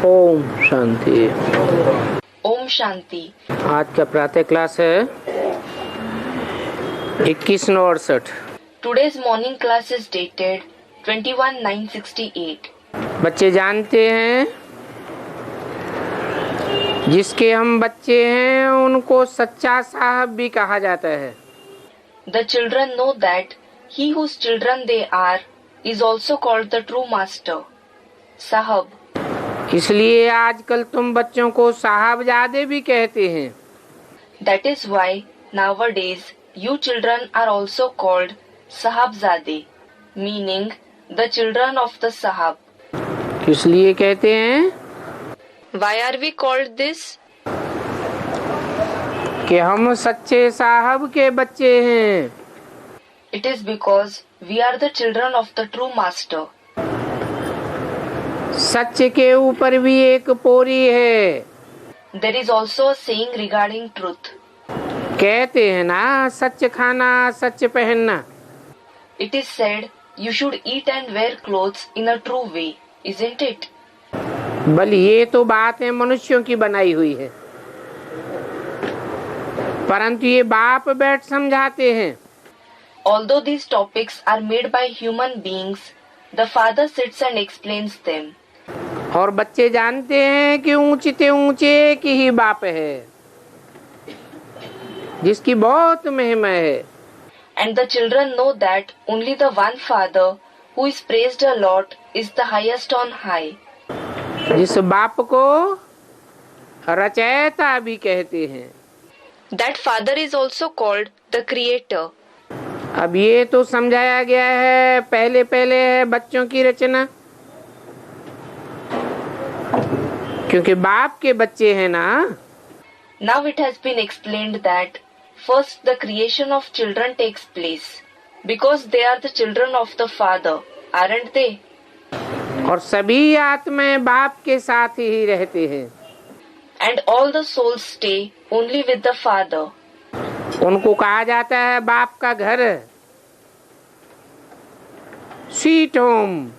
ओम शांति। ओम शांति। आज का प्रातः क्लास है 21/68। Today's morning class is dated 21/9/68. बच्चे जानते हैं जिसके हम बच्चे हैं उनको सच्चा साहब भी कहा जाता है। The children know that he whose children they are is also called the true master, Sahab. इसलिए आजकल तुम बच्चों को साहबजादे भी कहते हैं। That is why nowadays you children are also called Sahabzade, meaning the children of the Sahab. किस लिए कहते हैं? Why are we called this? कि हम सच्चे साहब के बच्चे हैं। It is because we are the children of the true master. सच के ऊपर भी एक पोरी है। There is also a saying regarding truth. कहते हैं ना, सच खाना सच पहनना। It is said you should eat and wear clothes in a true way, isn't it? बल ये तो बात है मनुष्यों की बनाई हुई है, परंतु ये बाप बैठ समझाते हैं। Although these topics are made by human beings, the father sits and explains them. और बच्चे जानते हैं कि ऊंचे ऊंचे एक ही बाप है जिसकी बहुत महिमा है। And the children know that only the one father who is praised a lot is the highest on high. जिस बाप को रचयिता भी कहते हैं। That father is also called the creator. अब ये तो समझाया गया है, पहले पहले है बच्चों की रचना, क्योंकि बाप के बच्चे हैं ना। Now it has been explained that first the creation of children takes place because they are the children of the father, aren't they? और सभी आत्माएं बाप के साथ ही रहते हैं। And all the souls stay only with the father. उनको कहा जाता है बाप का घर, sweet home.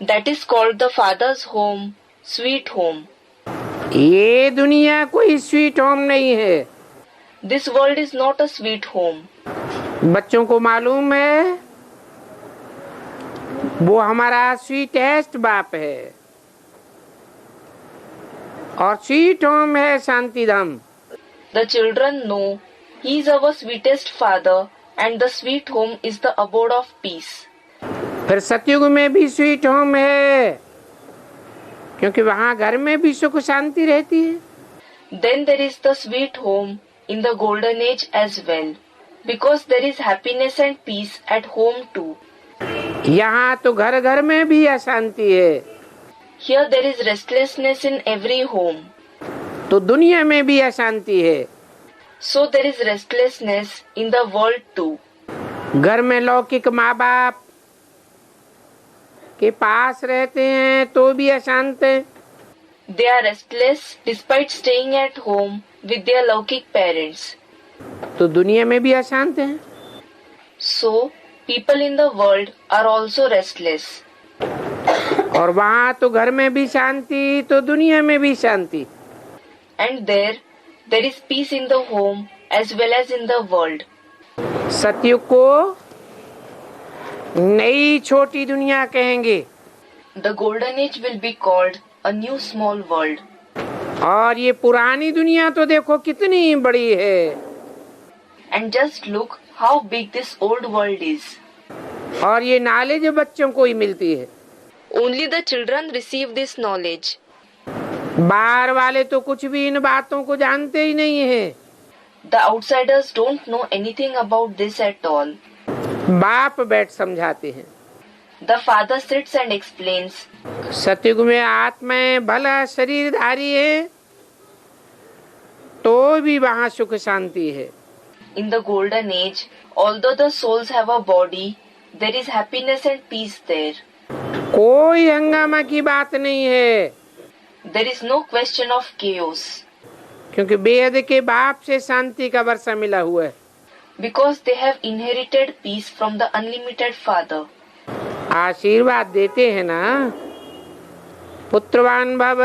That is called the father's home, sweet home. ये दुनिया कोई स्वीट होम नहीं है। This world is not a sweet home. बच्चों को मालूम है वो हमारा स्वीटेस्ट बाप है और स्वीट होम है शांति धाम। The children know he is our sweetest father and the sweet home is the abode of peace. फिर सतयुग में भी स्वीट होम है, क्योंकि वहाँ घर में भी सुख शांति रहती है। Then there is the sweet home in the golden age as well, because there is happiness and peace at home too. यहाँ तो घर घर में भी अशांति है, Here there is restlessness in every home. तो दुनिया में भी अशांति है। So there is restlessness in the world too. घर में लौकिक माँ बाप के पास रहते हैं तो भी अशांत है। They are restless despite staying at home with their Laukik parents. तो दुनिया में भी अशांत है। So people in the world are also restless. और वहाँ तो घर में भी शांति तो दुनिया में भी शांति। And there is peace in the home as well as in the world. सतयुग को नई छोटी दुनिया कहेंगे। The golden age will be called a new small world. और ये पुरानी दुनिया तो देखो कितनी बड़ी है। And just look how big this old world is. और ये नॉलेज बच्चों को ही मिलती है। Only the children receive this knowledge. बाहर वाले तो कुछ भी इन बातों को जानते ही नहीं है। The outsiders don't know anything about this at all. बाप बैठ समझाते हैं। The father sits and explains. सतयुग में आत्माएं भला शरीरधारी है तो भी वहाँ सुख शांति है। In the golden age, although the souls have a body, there is happiness and peace there. कोई हंगामा की बात नहीं है। There is no question of chaos. क्योंकि बेहद के बाप से शांति का वर्षा मिला हुआ है। Because they have inherited peace from the unlimited Father. आशीर्वाद देते हैं ना, पुत्रवान भव,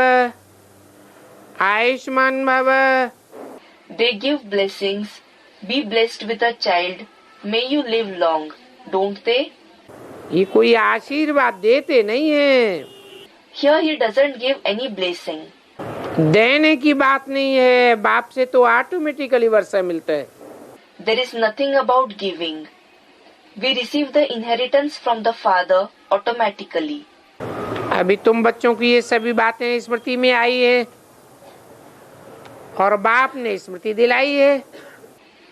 आयुष्मान भव। They give blessings. Be blessed with a child. May you live long. Don't they? ये कोई आशीर्वाद देते नहीं है। Here he doesn't give any blessing. देने की बात नहीं है, बाप से तो ऑटोमेटिकली वर्षा मिलता है। There is nothing about giving. We receive the inheritance from the Father automatically. अभी तुम बच्चों की ये सभी बातें स्मृति में आई है और बाप ने स्मृति दिलाई है।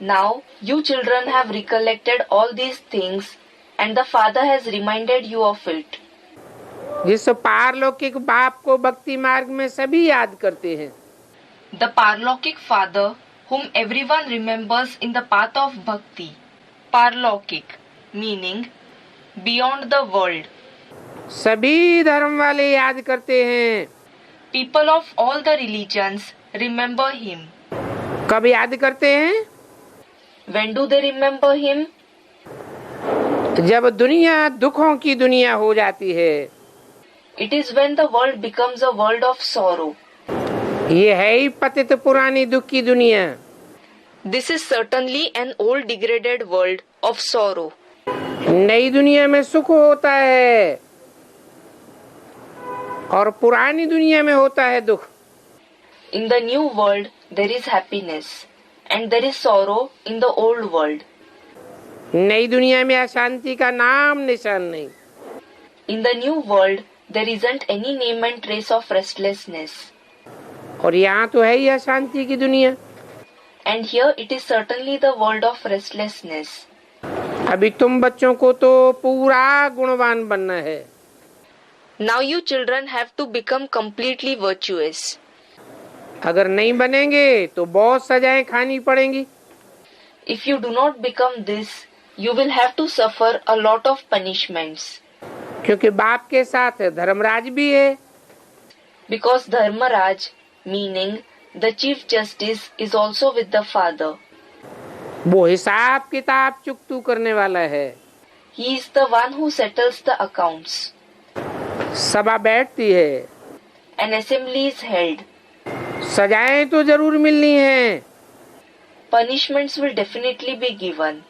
Now you children have recollected all these things and the Father has reminded you of it. जिस पारलौकिक बाप को भक्ति मार्ग में सभी याद करते हैं। The Parlokik Father, whom everyone remembers in the path of bhakti. Parlokik, meaning beyond the world. सभी धर्म वाले याद करते हैं। People of all the religions remember him. कब याद करते हैं? When do they remember him? जब दुनिया दुखों की दुनिया हो जाती है। It is when the world becomes a world of sorrow. ये है ही पतित पुरानी दुख की दुनिया। This is certainly an old degraded world of sorrow. नई दुनिया में सुख होता है और पुरानी दुनिया में होता है दुख। In the new world there is happiness and there is sorrow in the old world. नई दुनिया में अशांति का नाम निशान नहीं। In the new world there isn't any name and trace of restlessness. और यहाँ तो है ही अशांति की दुनिया। And here it is certainly the world of restlessness. अभी तुम बच्चों को तो पूरा गुणवान बनना है। Now you children have to become completely virtuous. अगर नहीं बनेंगे तो बहुत सजाएं खानी पड़ेंगी। If you do not become this, you will have to suffer a lot of punishments. क्योंकि बाप के साथ धर्मराज भी है। Because Dharmaraj, meaning the Chief Justice, is also with the Father. वो हिसाब किताब चुकतू करने वाला है। He is the one who settles the accounts. सभा बैठती है। An assembly is held. सजाएं तो जरूर मिलनी है। Punishments will definitely be given.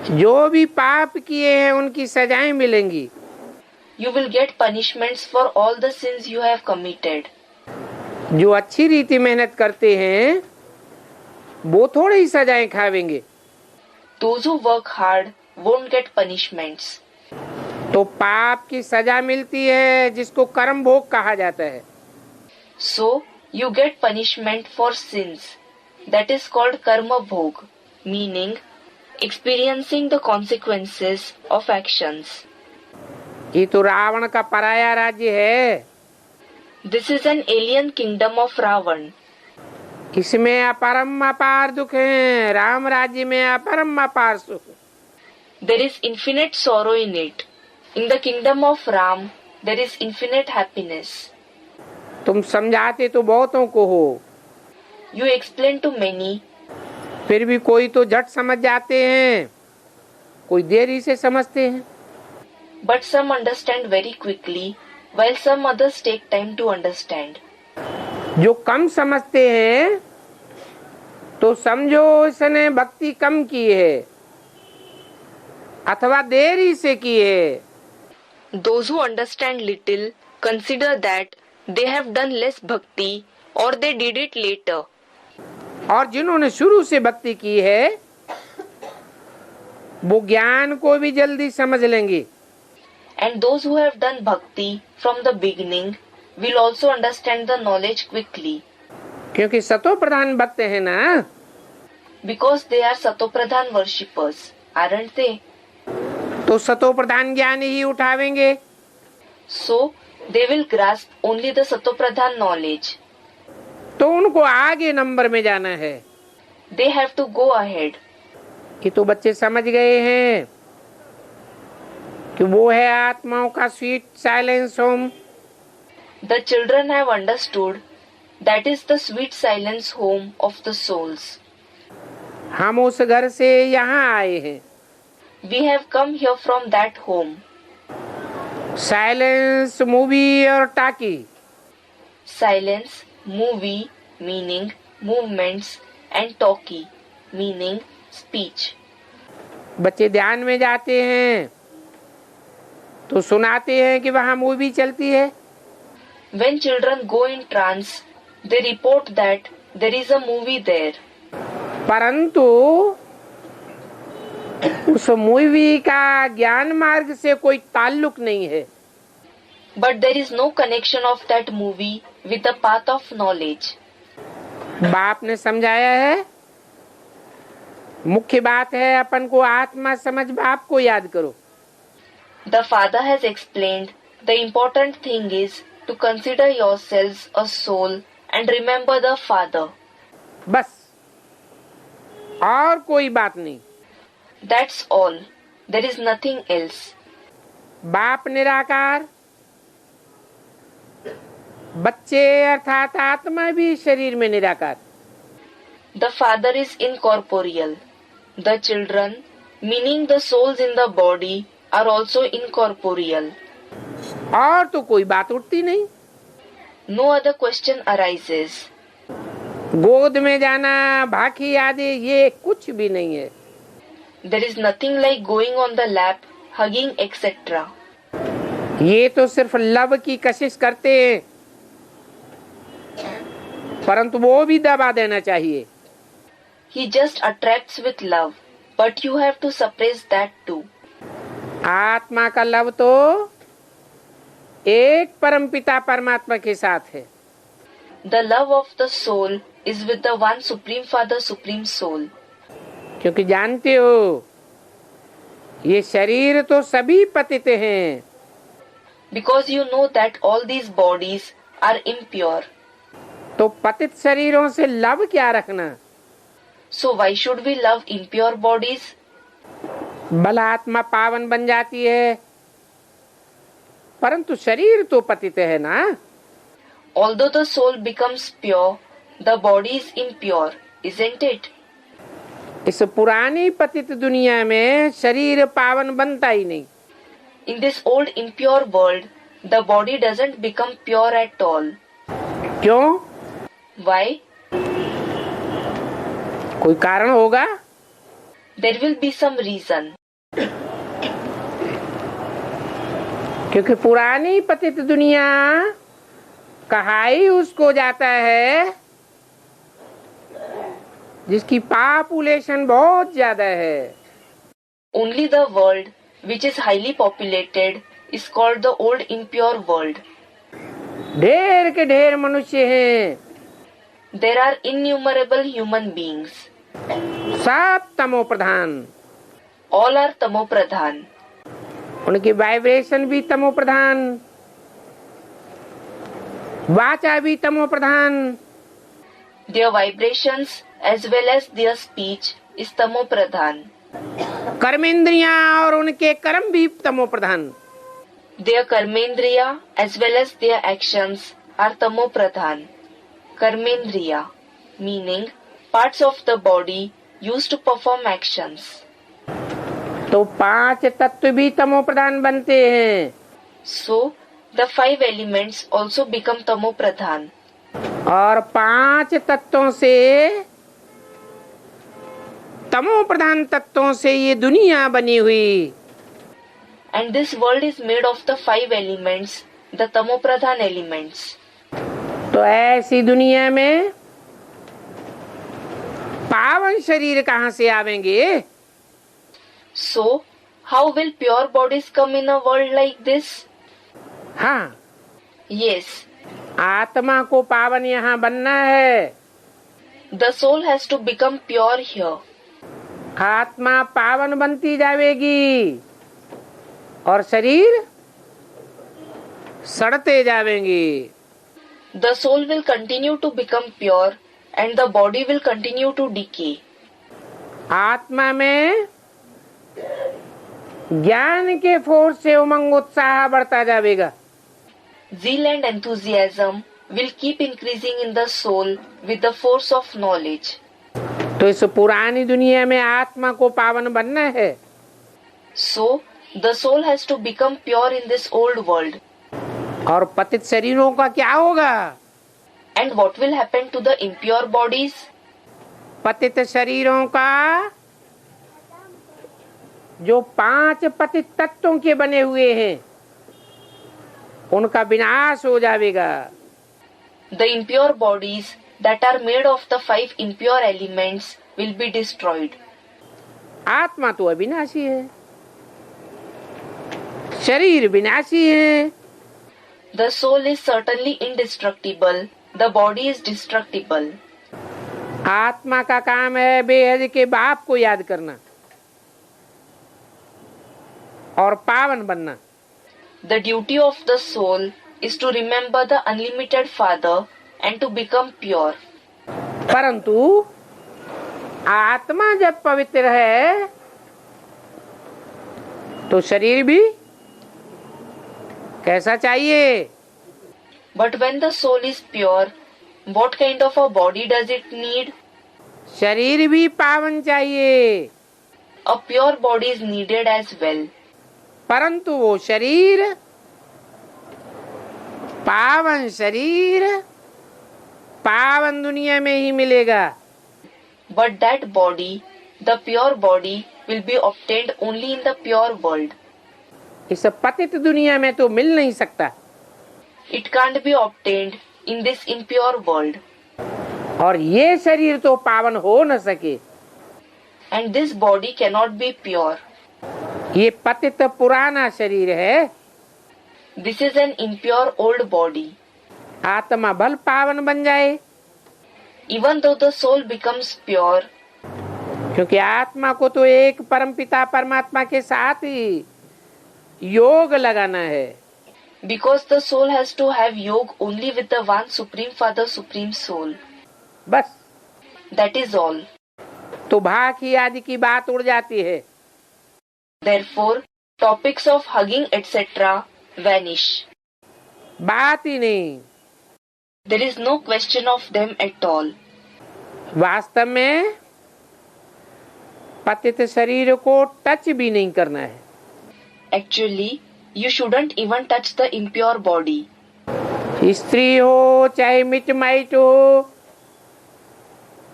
जो भी पाप किए हैं उनकी सजाएं मिलेंगी। You will get punishments for all the sins you have committed. जो अच्छी रीति मेहनत करते हैं वो थोड़ी ही सजाएं खावेंगे। Those who work hard won't get punishments. तो पाप की सजा मिलती है जिसको कर्म भोग कहा जाता है। So you get punishment for sins. That is called karma bhog, meaning experiencing the consequences of actions. ये तो रावण का पराया राज्य है। This is an alien kingdom of Ravan. इसमें अपरम अपार दुख है, राम राज्य में अपरम अपार सुख। There is infinite sorrow in it. In the kingdom of Ram, there is infinite happiness. तुम समझाते तो बहुतों को हो, You explain to many, फिर भी कोई तो झट समझ जाते हैं, कोई देरी से समझते हैं। but some understand very quickly, while some others take time to understand. जो कम समझते हैं तो समझो इसने भक्ति कम की है अथवा देरी से की है। Those who understand little consider that they have done less bhakti or they did it later. और जिन्होंने शुरू से भक्ति की है वो ज्ञान को भी जल्दी समझ लेंगे। And those who have done bhakti from the beginning will also understand the knowledge quickly. क्योंकि सतो प्रधान भक्त है ना। Because they are Satopradhan worshippers, aren't they? तो सतो प्रधान ज्ञान ही उठावेंगे। So they will grasp only the Satopradhan knowledge. तो उनको आगे नंबर में जाना है। They have to go ahead. ये तो बच्चे समझ गए हैं कि वो है आत्माओं का sweet silence home. The children have understood that is the sweet silence home of the souls. हम उस घर से यहाँ आए हैं। We have come here from that home. Silence movie और टाकी silence, movie, meaning movements, and talkie, meaning speech. बच्चे ध्यान में जाते हैं तो सुनाते हैं कि वहां मूवी चलती है। When children go in trance, they report that there is a movie there. परंतु उस मूवी का ज्ञान मार्ग से कोई ताल्लुक नहीं है। But there is no connection of that movie with the path of knowledge. बाप ने समझाया है, मुख्य बात है अपन को आत्मा समझ बाप को याद करो। The father has explained the important thing is to consider yourselves a soul and remember the father. बस, और कोई बात नहीं। That's all. There is nothing else. बाप निराकार, बच्चे अर्थात आत्मा भी शरीर में निराकार। The father is incorporeal. The children, meaning the souls in the body, are also incorporeal. और तो कोई बात उठती नहीं। No other question arises. गोद में जाना, भाखी आदि ये कुछ भी नहीं है। There is nothing like going on the lap, hugging, etc. ये तो सिर्फ लव की कशिश करते हैं, परंतु वो भी दबा देना चाहिए। He just attracts with love, but you have to suppress that too. आत्मा का लव तो एक परमपिता परमात्मा के साथ है। The love of the soul is with the one Supreme Father, Supreme Soul. क्योंकि जानते हो ये शरीर तो सभी पतित हैं। Because you know that all these bodies are impure. तो पतित शरीरों से लव क्या रखना? So why should we love impure bodies? भला आत्मा पावन बन जाती है, परंतु शरीर तो पतित है ना। Although the soul becomes pure, the body is impure, isn't it? इस पुरानी पतित दुनिया में शरीर पावन बनता ही नहीं। In this old impure world, the body doesn't become pure at all. क्यों? Why? कोई कारण होगा? There will be some reason. क्योंकि पुरानी पतित दुनिया कहा ही उसको जाता है जिसकी पॉपुलेशन बहुत ज्यादा है। Only the world which is highly populated is called the old impure world. ढेर के ढेर मनुष्य हैं, There are innumerable human beings. सब तमो प्रधान। All are tamo pradhan. उनकी वाइब्रेशन भी तमो प्रधान, वाचा भी तमो प्रधान, Their vibrations as well as their speech is tamo pradhan. कर्मेंद्रियां और उनके कर्म भी तमो प्रधान। Their karmendriya as well as their actions are tamo pradhan. Karmendriya, meaning parts of the body used to perform actions. तो पांच तत्व भी तमो प्रधान बनते हैं। So, the 5 elements also become tamo pradhan. और पांच तत्वों से, तमो प्रधान तत्वों से ये दुनिया बनी हुई। And this world is made of the 5 elements, the tamo pradhan elements. तो ऐसी दुनिया में पावन शरीर कहाँ से आवेंगे? So, how will pure bodies come in a world like this? हाँ, Yes, आत्मा को पावन यहाँ बनना है। the soul has to become pure here. आत्मा पावन बनती जाएगी और शरीर सड़ते जाएंगे। The soul will continue to become pure and the body will continue to decay. आत्मा में ज्ञान के फोर्स से उमंग उत्साह बढ़ता जाएगा। Zeal and enthusiasm will keep increasing in the soul with the force of knowledge. तो इस पुरानी दुनिया में आत्मा को पावन बनना है। So, the soul has to become pure in this old world. और पतित शरीरों का क्या होगा? And what will happen to the impure bodies? पतित शरीरों का जो 5 पतित तत्वों के बने हुए हैं उनका विनाश हो जाएगा. The impure bodies that are made of the 5 impure elements will be destroyed. आत्मा तो अविनाशी है, शरीर विनाशी है. The soul is certainly indestructible. The body is destructible. आत्मा का काम है बेहद के बाप को याद करना और पावन बनना. The duty of the soul is to remember the unlimited Father and to become pure. परंतु आत्मा जब पवित्र है तो शरीर भी कैसा चाहिए? But when the soul is pure, what kind of a body does it need? शरीर भी पावन चाहिए. A pure body is needed as well. परंतु वो शरीर, पावन शरीर पावन दुनिया में ही मिलेगा. But that body, the pure body, will be obtained only in the pure world. इस पतित दुनिया में तो मिल नहीं सकता. It can't be obtained in this impure world. और ये शरीर तो पावन हो न सके. And this body cannot be pure. ये पतित पुराना शरीर है. This is an impure old body. आत्मा भल पावन बन जाए, Even though the soul becomes pure, क्योंकि आत्मा को तो एक परमपिता परमात्मा के साथ ही योग लगाना है. because the soul has to have yoga only with the one Supreme Father, Supreme Soul. बस. That is all. तो भाकी आदि की बात उड़ जाती है. Therefore, topics of hugging etc. vanish. बात ही नहीं. There is no question of them at all. वास्तव में पतित शरीर को टच भी नहीं करना है. Actually, you shouldn't even touch the impure body. स्त्री हो चाहे मिटमाइट हो,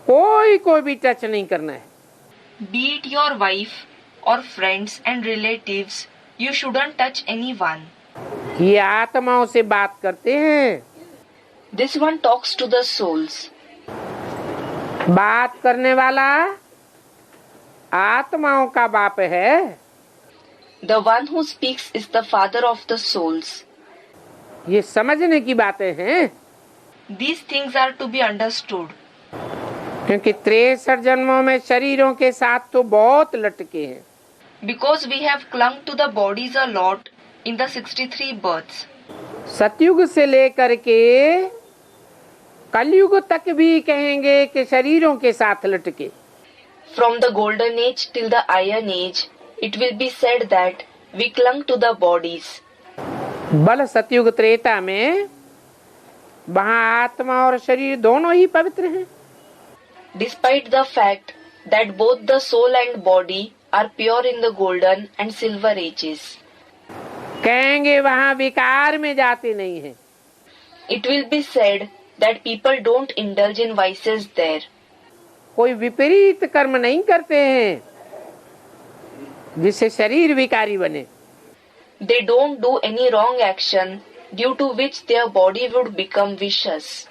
कोई को भी टच नहीं करना है. Be it your wife or friends and relatives, you shouldn't touch anyone. ये आत्माओं से बात करते हैं. This one talks to the souls. बात करने वाला आत्माओं का बाप है. The one who speaks is the father of the souls. ये समझने की बातें हैं, These things are to be understood. क्योंकि 63 जन्मों में शरीरों के साथ तो बहुत लटके हैं. Because we have clung to the bodies a lot in the 63 births. सतयुग से लेकर के कलयुग तक भी कहेंगे कि शरीरों के साथ लटके. From the golden age till the iron age, it will be said that we clung to the bodies. बल सतयुग त्रेता में वहाँ आत्मा और शरीर दोनों ही पवित्र हैं. Despite the fact that both the soul and body are pure in the golden and silver ages. कहेंगे वहाँ विकार में जाते नहीं हैं. It will be said that people don't indulge in vices there. कोई विपरीत कर्म नहीं करते हैं जिससे शरीर विकारी बने. They don't do any wrong action due to which their body would become vicious.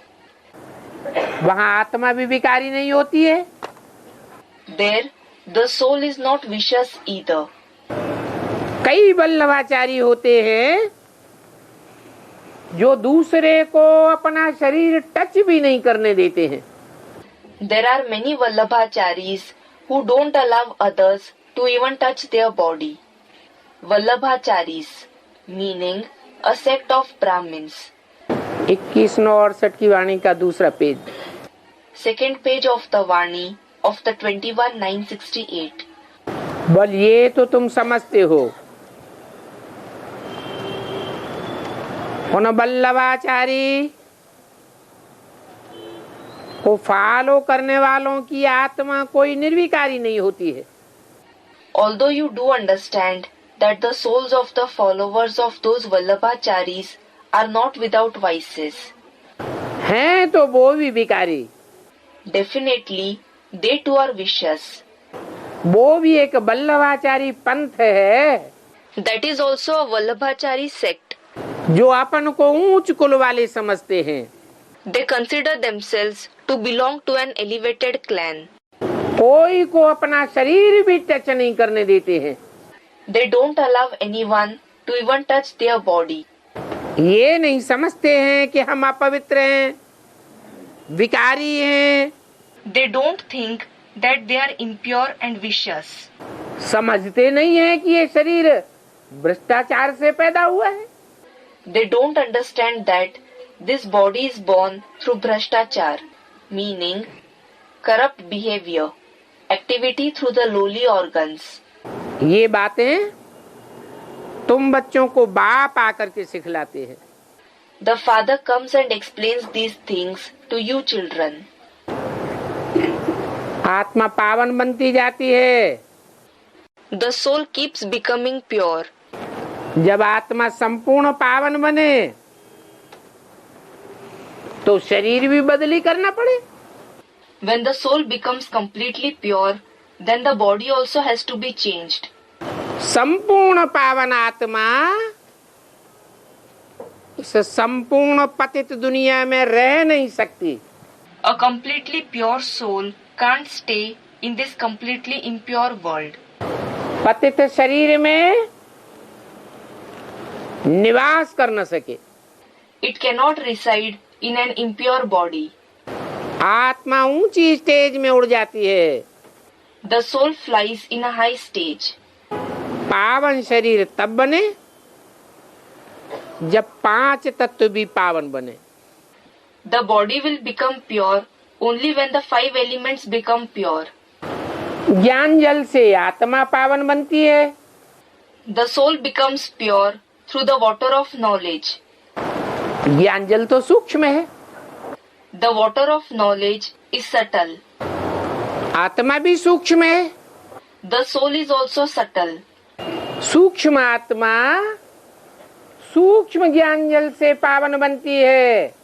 वहाँ आत्मा भी विकारी नहीं होती है. There, the soul is not vicious either. कई वल्लभाचारी होते हैं जो दूसरे को अपना शरीर टच भी नहीं करने देते हैं. There are many Vallabhacharis who don't allow others to even touch their body. Vallabhacharis, meaning a sect of Brahmins. 2168 की वाणी का दूसरा page. Second page of the Vani of the 21,968. बल ये तो तुम समझते हो. उन वल्लभाचारी को फॉलो करने वालों की आत्मा कोई निर्विकारी नहीं होती है. Although you do understand that the souls of the followers of those Vallabhacharis are not without vices. हैं तो वो भी विकारी, Definitely, they too are vicious. वो भी एक वल्लभाचारी पंथ है That is also a Vallabhachari sect. जो अपन को ऊंच कुल वाले समझते हैं। They consider themselves to belong to an elevated clan. कोई को अपना शरीर भी टच नहीं करने देते हैं। They don't allow anyone to even touch their body. ये नहीं समझते हैं कि हम अपवित्र हैं, विकारी हैं। They don't think that they are impure and vicious. समझते नहीं है कि ये शरीर भ्रष्टाचार से पैदा हुआ है। They don't understand that this body is born through Bhrashtachar, meaning corrupt behavior, activity through the lowly organs. ये बातें तुम बच्चों को बाप आकर के सिखलाते हैं। The father comes and explains these things to you children. आत्मा पावन बनती जाती है। The soul keeps becoming pure. जब आत्मा संपूर्ण पावन बने तो शरीर भी बदली करना पड़े। When the soul becomes completely pure, then the body also has to be changed. संपूर्ण पावन आत्मा इस संपूर्ण पतित दुनिया में रह नहीं सकती। A completely pure soul can't stay in this completely impure world. पतित शरीर में निवास कर न सके। It cannot reside in an impure body. आत्मा ऊंची स्टेज में उड़ जाती है। The soul flies in a high stage. पावन शरीर तब बने जब 5 तत्व भी पावन बने। The body will become pure only when the 5 elements become pure. ज्ञान जल से आत्मा पावन बनती है। The soul becomes pure through the water of knowledge. ज्ञान जल तो सूक्ष्म है, The water of knowledge is subtle. आत्मा भी सूक्ष्म है। The soul is also subtle. सूक्ष्म आत्मा सूक्ष्म ज्ञान जल से पावन बनती है।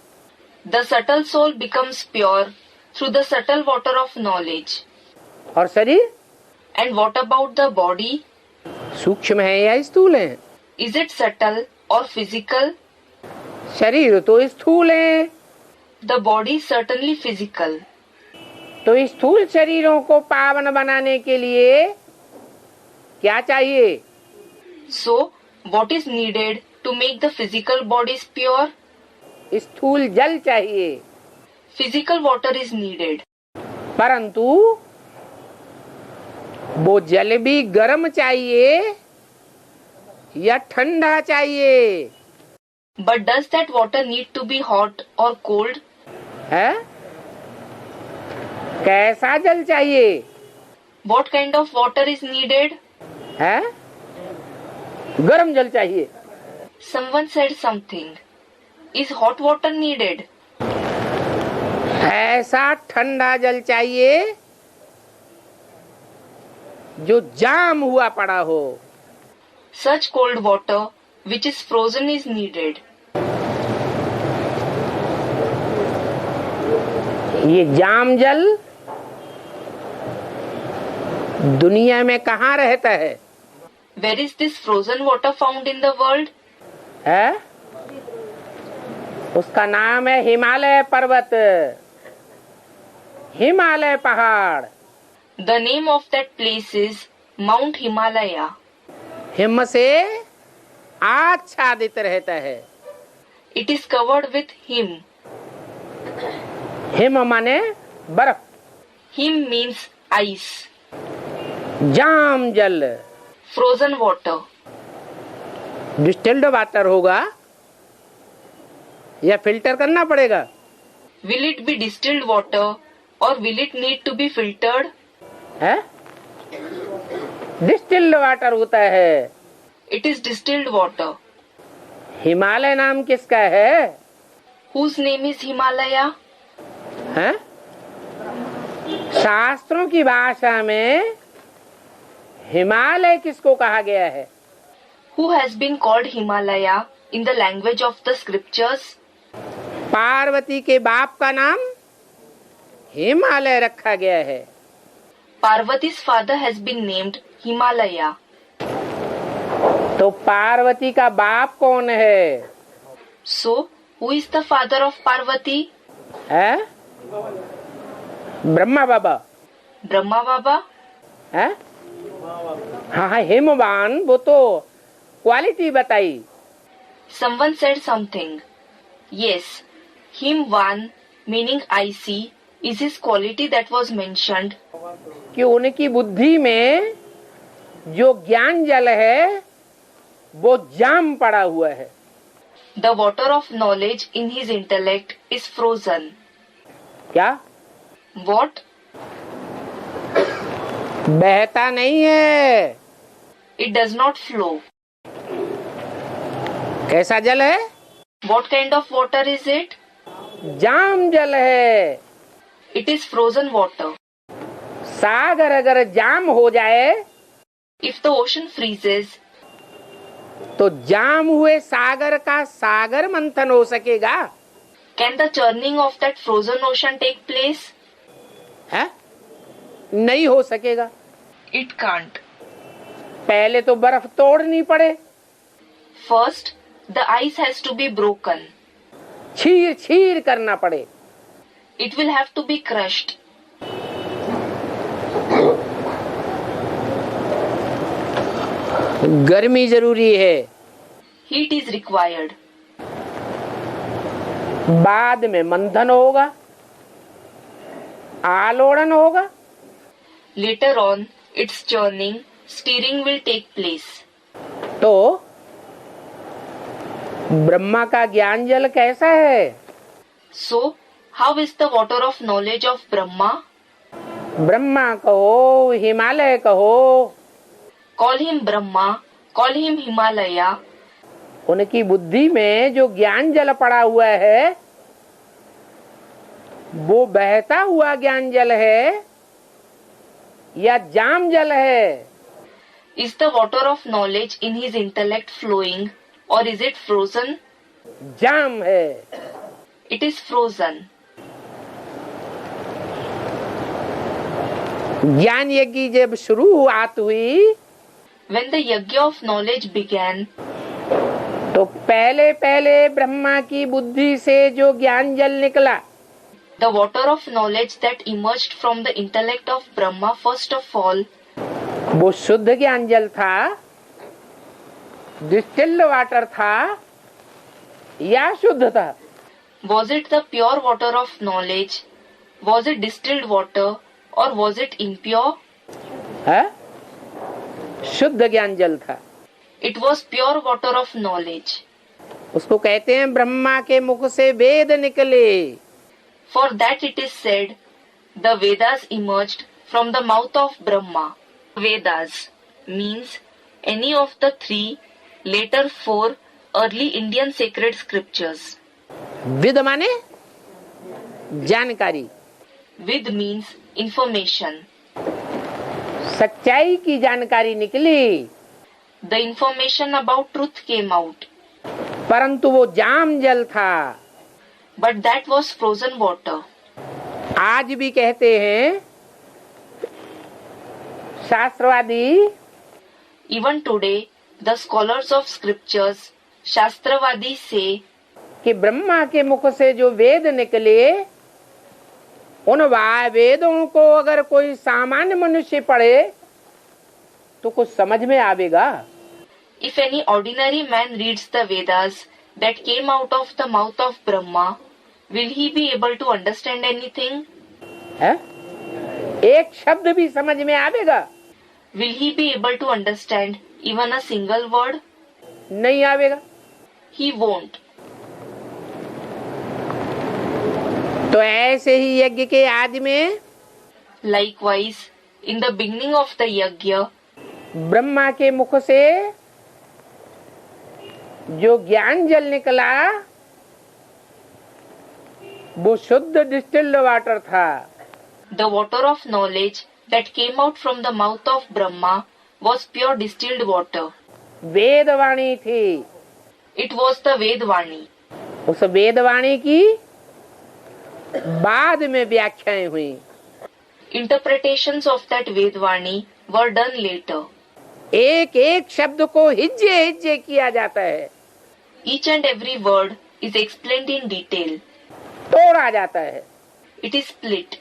The subtle soul becomes pure through the subtle water of knowledge. और शरीर And what about the body? सूक्ष्म है या स्थूल है? Is it subtle or physical? शरीर तो स्थूल है। The body is certainly physical. तो स्थूल शरीरों को पावन बनाने के लिए क्या चाहिए? So, what is needed to make the physical bodies pure? स्थूल जल चाहिए। Physical water is needed. परंतु वो जल भी गर्म चाहिए या ठंडा चाहिए? But does that water need to be hot or cold? है? कैसा जल चाहिए? What kind of water is needed? है? गर्म जल चाहिए। Someone said something. Is hot water needed? ऐसा ठंडा जल चाहिए जो जाम हुआ पड़ा हो। Such cold water which is frozen is needed. ये जाम जल दुनिया में कहाँ रहता है? Where is this frozen water found in the world? है? उसका नाम है हिमालय पर्वत, हिमालय पहाड़। The name of that place is Mount Himalaya. Him से आच्छादित रहता है। It is covered with him. Him माने बर्फ, Him means ice. जाम जल Frozen water. डिस्टिल्ड वाटर होगा या फिल्टर करना पड़ेगा? Will it be distilled water or will it need to be filtered? है? डिस्टिल्ड वाटर होता है। It is distilled water. Himalaya नाम किसका है? Whose name is Himalaya? हैं? शास्त्रों की भाषा में हिमालय किसको कहा गया है? Who has been called Himalaya in the language of the scriptures? Parvati के बाप का नाम हिमालय रखा गया है। Parvati's father has been named Himalaya. तो पार्वती का बाप कौन है? So, who is the father of Parvati? है? ब्रह्मा बाबा। Brahma Baba? है? हाँ, हिमवान, वो तो क्वालिटी बताई। Someone said something. Yes, Himvan, meaning icy, is his quality that was mentioned. कि उनकी बुद्धि में जो ज्ञान जल है वो जाम पड़ा हुआ है। The water of knowledge in his intellect is frozen. क्या? What? बहता नहीं है। It does not flow. कैसा जल है? What kind of water is it? जाम जल है। It is frozen water. सागर अगर जाम हो जाए If the ocean freezes, तो जाम हुए सागर का सागर मंथन हो सकेगा? can the churning of that frozen ocean take place? है? नहीं हो सकेगा। It can't. पहले तो बर्फ तोड़नी पड़े, First, the ice has to be broken. छीर छीर करना पड़े। It will have to be crushed. गर्मी जरूरी है। Heat is required. बाद में मंथन होगा, आलोड़न होगा। Later on, its churning, stirring will take place. तो ब्रह्मा का ज्ञान जल कैसा है? So, how is the water of knowledge of Brahma? Brahma कहो, हिमालय कहो, Call him Brahma, call him Himalaya. उनकी बुद्धि में जो ज्ञान जल पड़ा हुआ है वो बहता हुआ ज्ञान जल है या जाम जल है? Is the water of knowledge in his intellect flowing, or is it frozen? जाम है। It is frozen. ज्ञान यज्ञ जब शुरुआत हुई When the yajna of knowledge began, तो पहले पहले ब्रह्मा की बुद्धि से जो ज्ञान जल निकला the water of knowledge that emerged from the intellect of Brahma first of all, वो शुद्ध ज्ञान जल था, डिस्टिल्ड वाटर था या शुद्ध था? was it the pure water of knowledge, was it distilled water, or was it impure? है? शुद्ध ज्ञान जल था। It was pure water of knowledge. उसको कहते हैं ब्रह्मा के मुख से वेद निकले। For that it is said, the Vedas emerged from the mouth of Brahma. Vedas means any of the 3, later 4 early Indian sacred scriptures. With माने जानकारी, Vid means information. सच्चाई की जानकारी निकली, The information about truth came out, परंतु वो जाम जल था। but that was frozen water. आज भी कहते हैं शास्त्रवादी Even today, the scholars of scriptures, Shastravadi say, कि ब्रह्मा के मुख से जो वेद निकले उन वेदों को अगर कोई सामान्य मनुष्य पढ़े तो कुछ समझ में आवेगा? if any ordinary man reads the Vedas that came out of the mouth of Brahma, will he be able to understand anything? है? एक शब्द भी समझ में आवेगा? Will he be able to understand even a single word? नहीं आवेगा। He won't. तो ऐसे ही यज्ञ के आदि में Likewise, in the beginning of the yajna, Brahma के मुख से जो ज्ञान जल निकला वो शुद्ध डिस्टिल्ड वाटर था। the water of knowledge that came out from the mouth of Brahma was pure distilled water. वेदवाणी थी। It was the Vedvani. उस वेदवाणी की बाद में व्याख्याएं हुई। Interpretations of that Vedvani were done later. एक एक शब्द को हिज्जे हिज्जे किया जाता है, Each and every word is explained in detail. तोड़ा जाता है। It is split.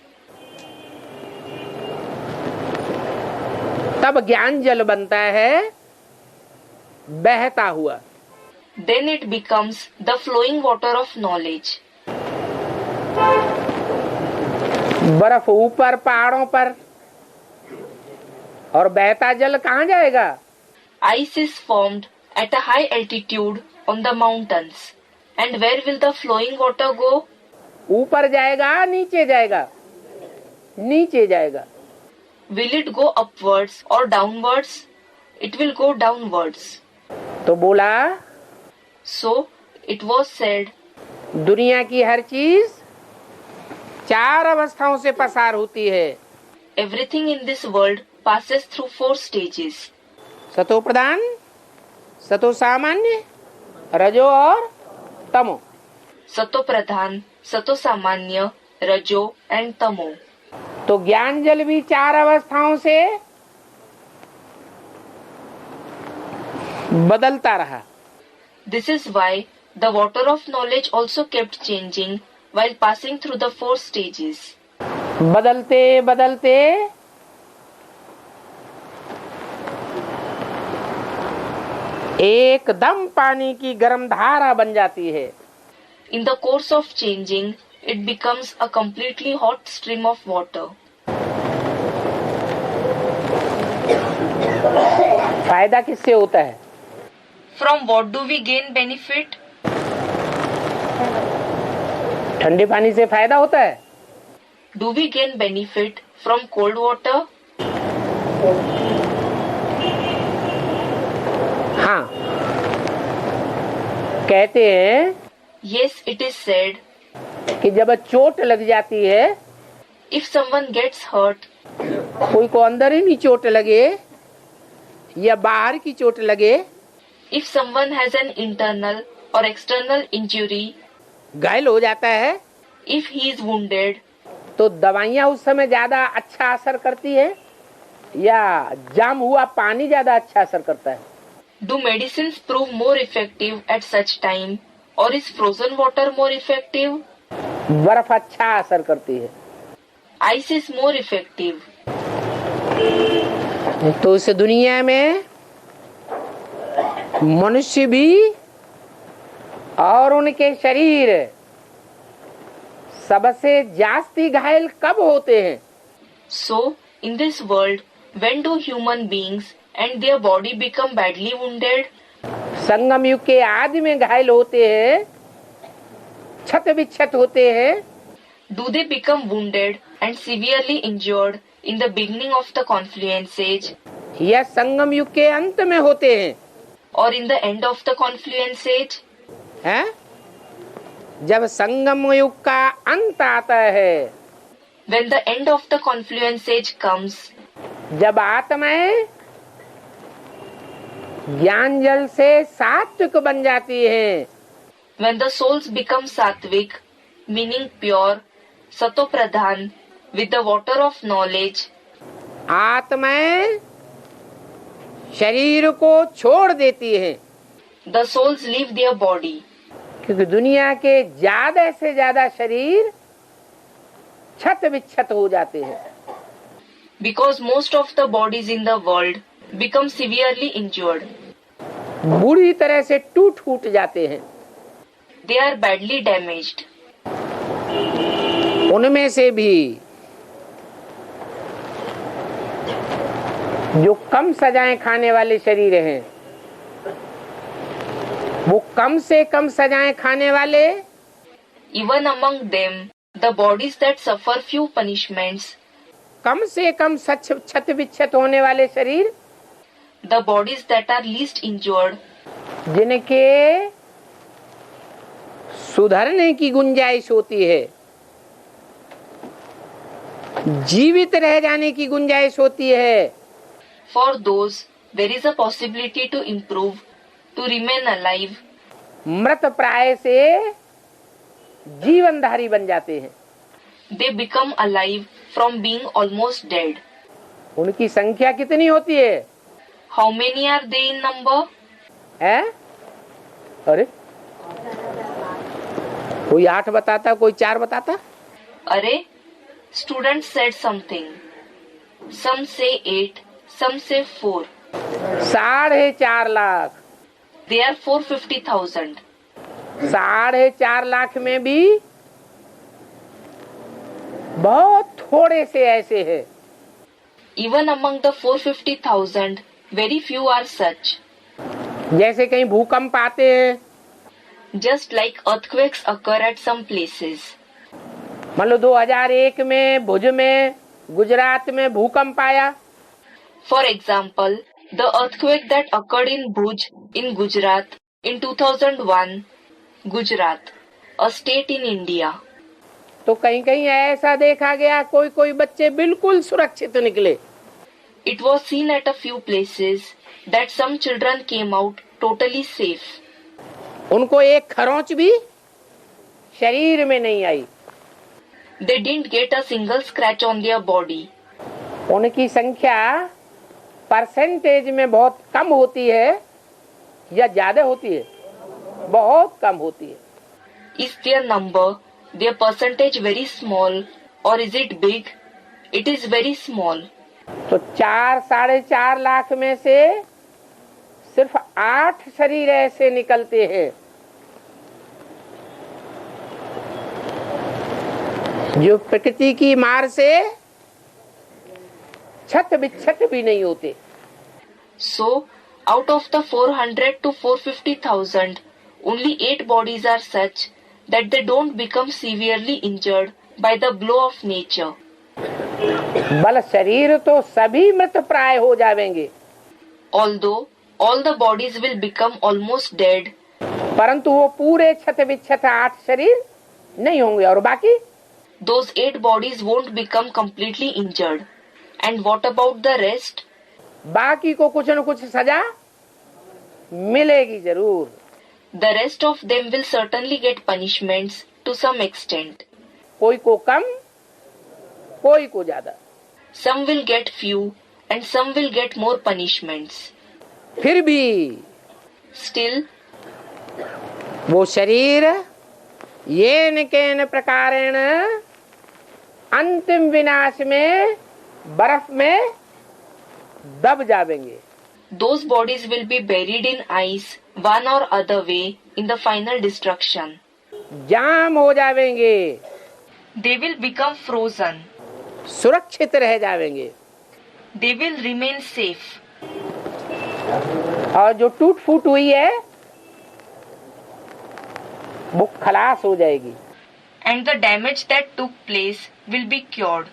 तब ज्ञान जल बनता है बहता हुआ। Then it becomes the flowing water of knowledge. बर्फ ऊपर पहाड़ों पर, और बहता जल कहाँ जाएगा? Ice is formed at a high altitude on the mountains. And where will the flowing water go? ऊपर जाएगा नीचे जाएगा? नीचे जाएगा। Will it go upwards or downwards? It will go downwards. तो बोला, So it was said, दुनिया की हर चीज 4 अवस्थाओं से पसार होती है। everything in this world passes through 4 stages. सतो प्रधान, सतो सामान्य, रजो और तमो। सतो प्रधान, सतो सामान्य, रजो and तमो. तो ज्ञान जल भी 4 अवस्थाओं से बदलता रहा। This is why the water of knowledge also kept changing while passing through the 4 stages. बदलते बदलते एकदम पानी की गर्म धारा बन जाती है। In the course of changing, it becomes a completely hot stream of water. फायदा किससे होता है? From what do we gain benefit? ठंडे पानी से फायदा होता है? Do we gain benefit from cold water? हाँ, कहते हैं Yes, it is said, कि जब चोट लग जाती है, if someone gets hurt, कोई को अंदर ही नहीं चोट लगे या बाहर की चोट लगे, if someone has an internal or external injury, घायल हो जाता है, if he is wounded, तो दवाइयाँ उस समय ज्यादा अच्छा असर करती है या जाम हुआ पानी ज्यादा अच्छा असर करता है? do medicines prove more effective at such time, or is frozen water more effective? बर्फ अच्छा असर करती है। Ice is more effective. तो इस दुनिया में मनुष्य भी और उनके शरीर सबसे जास्ती घायल कब होते हैं? So, in this world, when do human beings and their body become badly wounded? संगम युग के आदि में घायल होते हैं, क्षत विक्षत होते हैं, Do they become wounded and severely injured in the beginning of the confluence age, या संगम युग के अंत में होते हैं? or in the end of the confluence age? हैं? जब संगम युग का अंत आता है, When the end of the confluence age comes, जब आत्माएं ज्ञान जल से सात्विक बन जाती हैं, when the souls become sattvic, meaning pure, sato pradhan, with the water of knowledge, आत्माएं शरीर को छोड़ देती हैं, the souls leave their body. क्योंकि दुनिया के ज्यादा से ज्यादा शरीर क्षत विक्षत हो जाते हैं। Because most of the bodies in the world become severely injured. बुरी तरह से टूट जाते हैं। They are badly damaged. उनमें से भी जो कम सजाएं खाने वाले शरीर हैं, वो कम से कम सजाएं खाने वाले, Even among them, the bodies that suffer few punishments, कम से कम क्षत विक्षत होने वाले शरीर, the bodies that are least injured, जिनके सुधरने की गुंजाइश होती है, जीवित रह जाने की गुंजाइश होती है, for those there is a possibility to improve, to remain alive. मृत प्राय से जीवनधारी बन जाते हैं। They become alive from being almost dead. उनकी संख्या कितनी होती है? How many are they in number? है? अरे कोई 8 बताता, कोई 4 बताता। अरे, students said something. Some say 8, some say 4. 4.5 lakh. They are 450,000. 4.5 lakh में भी बहुत थोड़े से ऐसे हैं। Even among the 450,000, very few are such. जैसे कहीं भूकंप आते हैं, Just like earthquakes occur at some places. मान लो 2001 में भुज में, गुजरात में भूकंप आया। For example, the earthquake that occurred in Bhuj in Gujarat in 2001, Gujarat, a state in India. तो कहीं कहीं ऐसा देखा गया, कोई कोई बच्चे बिल्कुल सुरक्षित निकले। It was seen at a few places that some children came out totally safe. उनको एक खरोंच भी शरीर में नहीं आई। They didn't get a single scratch on their body. उनकी संख्या परसेंटेज में बहुत कम होती है या ज्यादा होती है? बहुत कम होती है। Is their number, their percentage very small, or is it big? It is very small. तो 4-4.5 लाख में से सिर्फ 8 शरीर ऐसे निकलते हैं जो प्रकृति की मार से छत बिच्छत भी नहीं होते। So, out of the 400 to 450,000, only 8 bodies are such that they don't become severely injured by the blow of nature. बल शरीर तो सभी मृत प्राय हो जाएंगे, Although all the bodies will become almost dead, परंतु वो पूरे छत बिच्छत 8 शरीर नहीं होंगे। और बाकी those 8 bodies won't become completely injured. And what about the rest? बाकी को कुछ न कुछ सजा मिलेगी जरूर। The rest of them will certainly get punishments to some extent. कोई को कम, कोई को ज्यादा। Some will get few and some will get more punishments. फिर भी Still, वो शरीर येन केन प्रकारेण अंतिम विनाश में बर्फ में दब जाएंगे। those bodies will be buried in ice one or other way in the final destruction. जाम हो जाएंगे, They will become frozen. सुरक्षित रह जाएंगे। They will remain safe. और जो टूट फूट हुई है वो खलास हो जाएगी। And the damage that took place will be cured.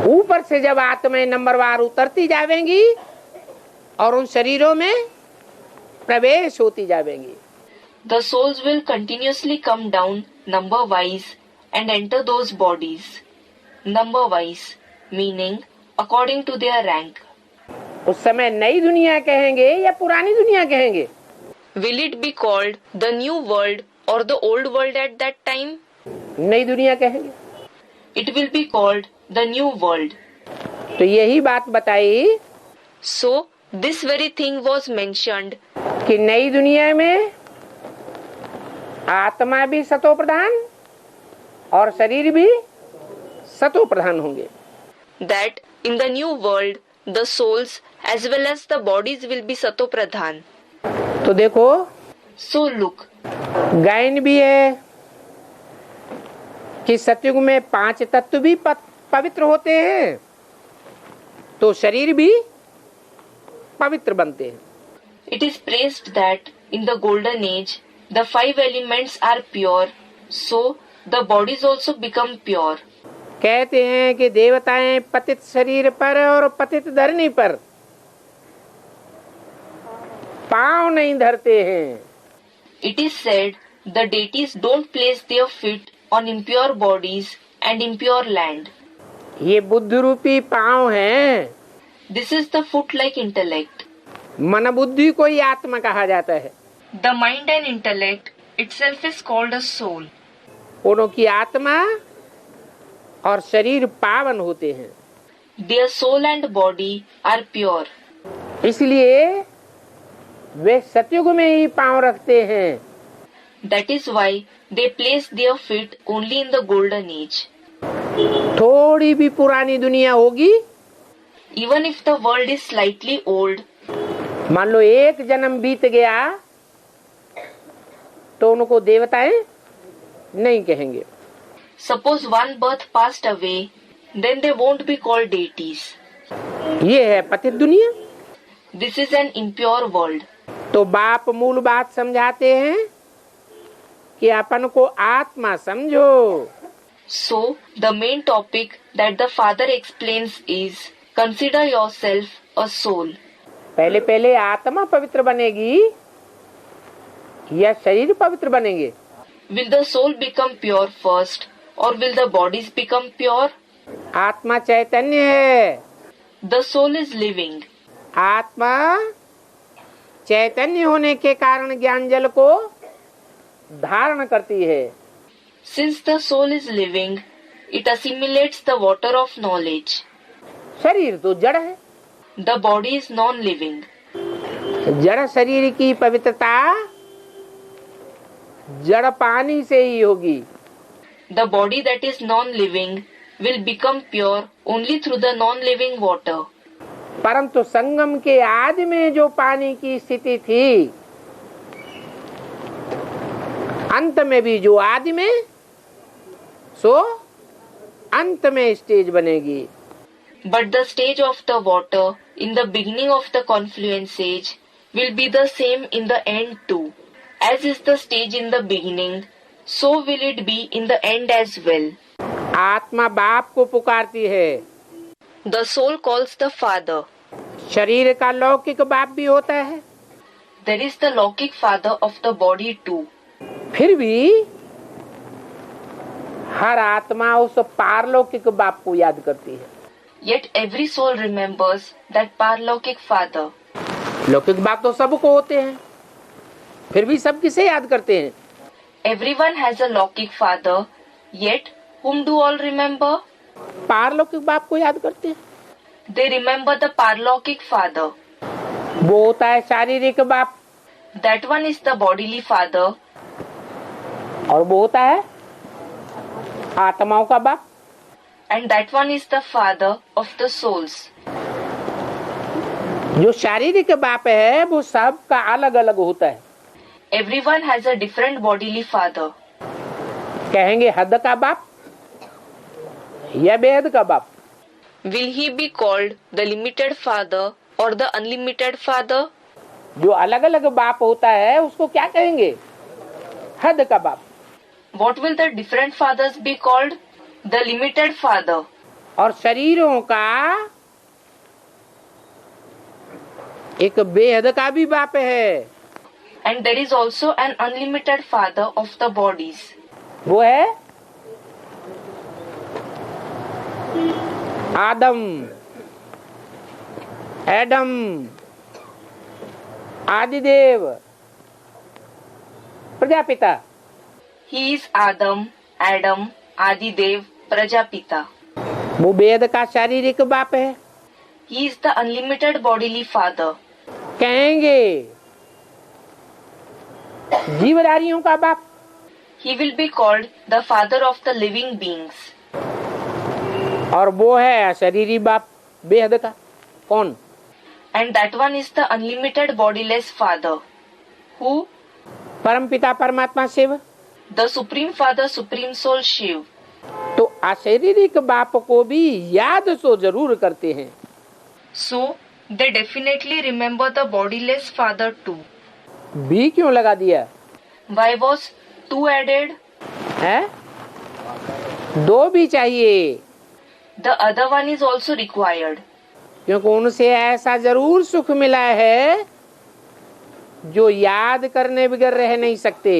ऊपर से जब आत्माएं नंबरवार उतरती जाएंगी और उन शरीरों में प्रवेश होती जाएंगी। The souls will continuously come down number wise and enter those bodies. Number wise, meaning according to their rank. उस समय नई दुनिया कहेंगे या पुरानी दुनिया कहेंगे? Will it be called the new world or the old world at that time? नई दुनिया कहेंगे। It will be called the new world. तो यही बात बताई So, this very thing was mentioned कि नई दुनिया में आत्मा भी सतो प्रधान और शरीर भी सतो प्रधान होंगे। that in the new world, the souls as well as the bodies will be Sato Pradhan. तो देखो So look, गायन भी है कि सतयुग में 5 तत्व भी पवित्र होते हैं, तो शरीर भी पवित्र बनते हैं। it is praised that in the golden age, the 5 elements are pure, so the bodies also become pure. कहते हैं कि देवताएं पतित शरीर पर और पतित धरनी पर पांव नहीं धरते हैं। It is said the deities don't place their feet on impure bodies and impure land. ये बुद्धि रूपी पांव हैं। This is the foot-like intellect. मन बुद्धि को ही आत्मा कहा जाता है। The mind and intellect itself is called a soul. उनकी आत्मा और शरीर पावन होते हैं। Their soul and body are pure. इसलिए वे सतयुग में ही पांव रखते हैं। That is why they place their feet only in the golden age. थोड़ी भी पुरानी दुनिया होगी, Even if the world is slightly old, मान लो एक जन्म बीत गया तो उनको देवताएं नहीं कहेंगे। suppose one birth passed away, then they won't be called deities. ये है पतित दुनिया। This is an impure world. तो बाप मूल बात समझाते हैं कि अपन को आत्मा समझो। So, the main topic that the father explains is, consider yourself a soul. पहले पहले आत्मा पवित्र बनेगी या शरीर पवित्र बनेंगे? Will the soul become pure first, or will the bodies become pure? आत्मा चैतन्य है। The soul is living. आत्मा चैतन्य होने के कारण ज्ञान जल को धारण करती है। Since the soul is living, it assimilates the water of knowledge. शरीर तो जड़ है। The body is non-living. जड़ शरीर की पवित्रता जड़ पानी से ही होगी। The body that is non-living will become pure only through the non-living water. परंतु संगम के आदि में जो पानी की स्थिति थी, अंत में भी जो आदि में, सो अंत में स्टेज बनेगी। But the stage of the water in the beginning of the confluence age will be the same in the end too. As is the stage in the beginning, so will it be in the end as well. आत्मा बाप को पुकारती है। The soul calls the father. शरीर का लौकिक बाप भी होता है। There is the Lokik father of the body too. फिर भी हर आत्मा उस पारलौकिक बाप को याद करती है। Yet every soul remembers that Parlokik father. लौकिक बाप तो सबको होते हैं, फिर भी सब किसे याद करते हैं? Everyone has a Lokik father, yet whom do all remember? पारलौकिक बाप को याद करते हैं। They remember the Parlokik father. वो होता है शारीरिक बाप, That one is the bodily father, और वो होता है आत्माओं का बाप। and that one is the father of the souls. जो शारीरिक बाप है वो सबका अलग अलग होता है। Everyone has a different bodily father. कहेंगे हद का बाप या बेहद का बाप? Will he be called the limited father or the unlimited father? जो अलग अलग बाप होता है उसको क्या कहेंगे? हद का बाप। What will the different fathers be called? The limited father. और शरीरों का एक बेहद का भी बाप है। And there is also an unlimited father of the bodies. वो है आदम, Adam, Adidev, Prajapita. He is Adam, Adidev, Prajapita. वो वेद का शारीरिक बाप है। He is the unlimited bodily father. कहेंगे जीवधारियों का बाप। He will be called the father of the living beings. और वो है अशरीरी बाप बेहद का। कौन? And that one is the unlimited bodiless father. Who? परमपिता परमात्मा Shiv. The supreme father, supreme soul Shiv. तो अशरीरिक बाप को भी याद सो जरूर करते हैं। So they definitely remember the bodiless father too. भी क्यों लगा दिया? Why was two added? है? दो भी चाहिए, The other one is also required. क्योंकि उनसे ऐसा जरूर सुख मिला है जो याद करने बगैर रह नहीं सकते।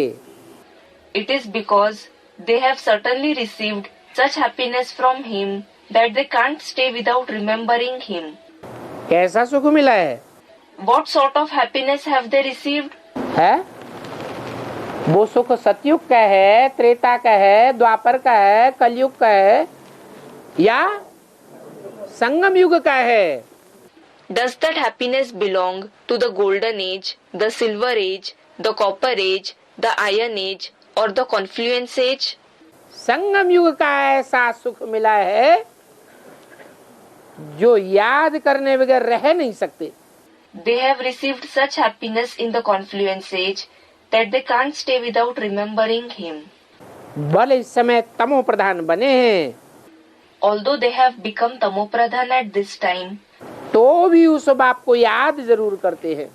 It is because they have certainly received such happiness from him that they can't stay without remembering him. कैसा सुख मिला है? What sort of happiness have they received? है वो सुख सतयुग का है, त्रेता का है, द्वापर का है, कलयुग का है या संगम युग का है? Does that happiness belong to the golden age, the silver age, the copper age, the iron age or the confluence age? संगम युग का ऐसा सुख मिला है जो याद करने बगैर रह नहीं सकते। They have received such happiness in the confluence age that they can't stay without remembering him. भले इस समय तमो प्रधान बने हैं, Although they have become tamopradhan at this time, तो भी उस बाप को याद जरूर करते हैं।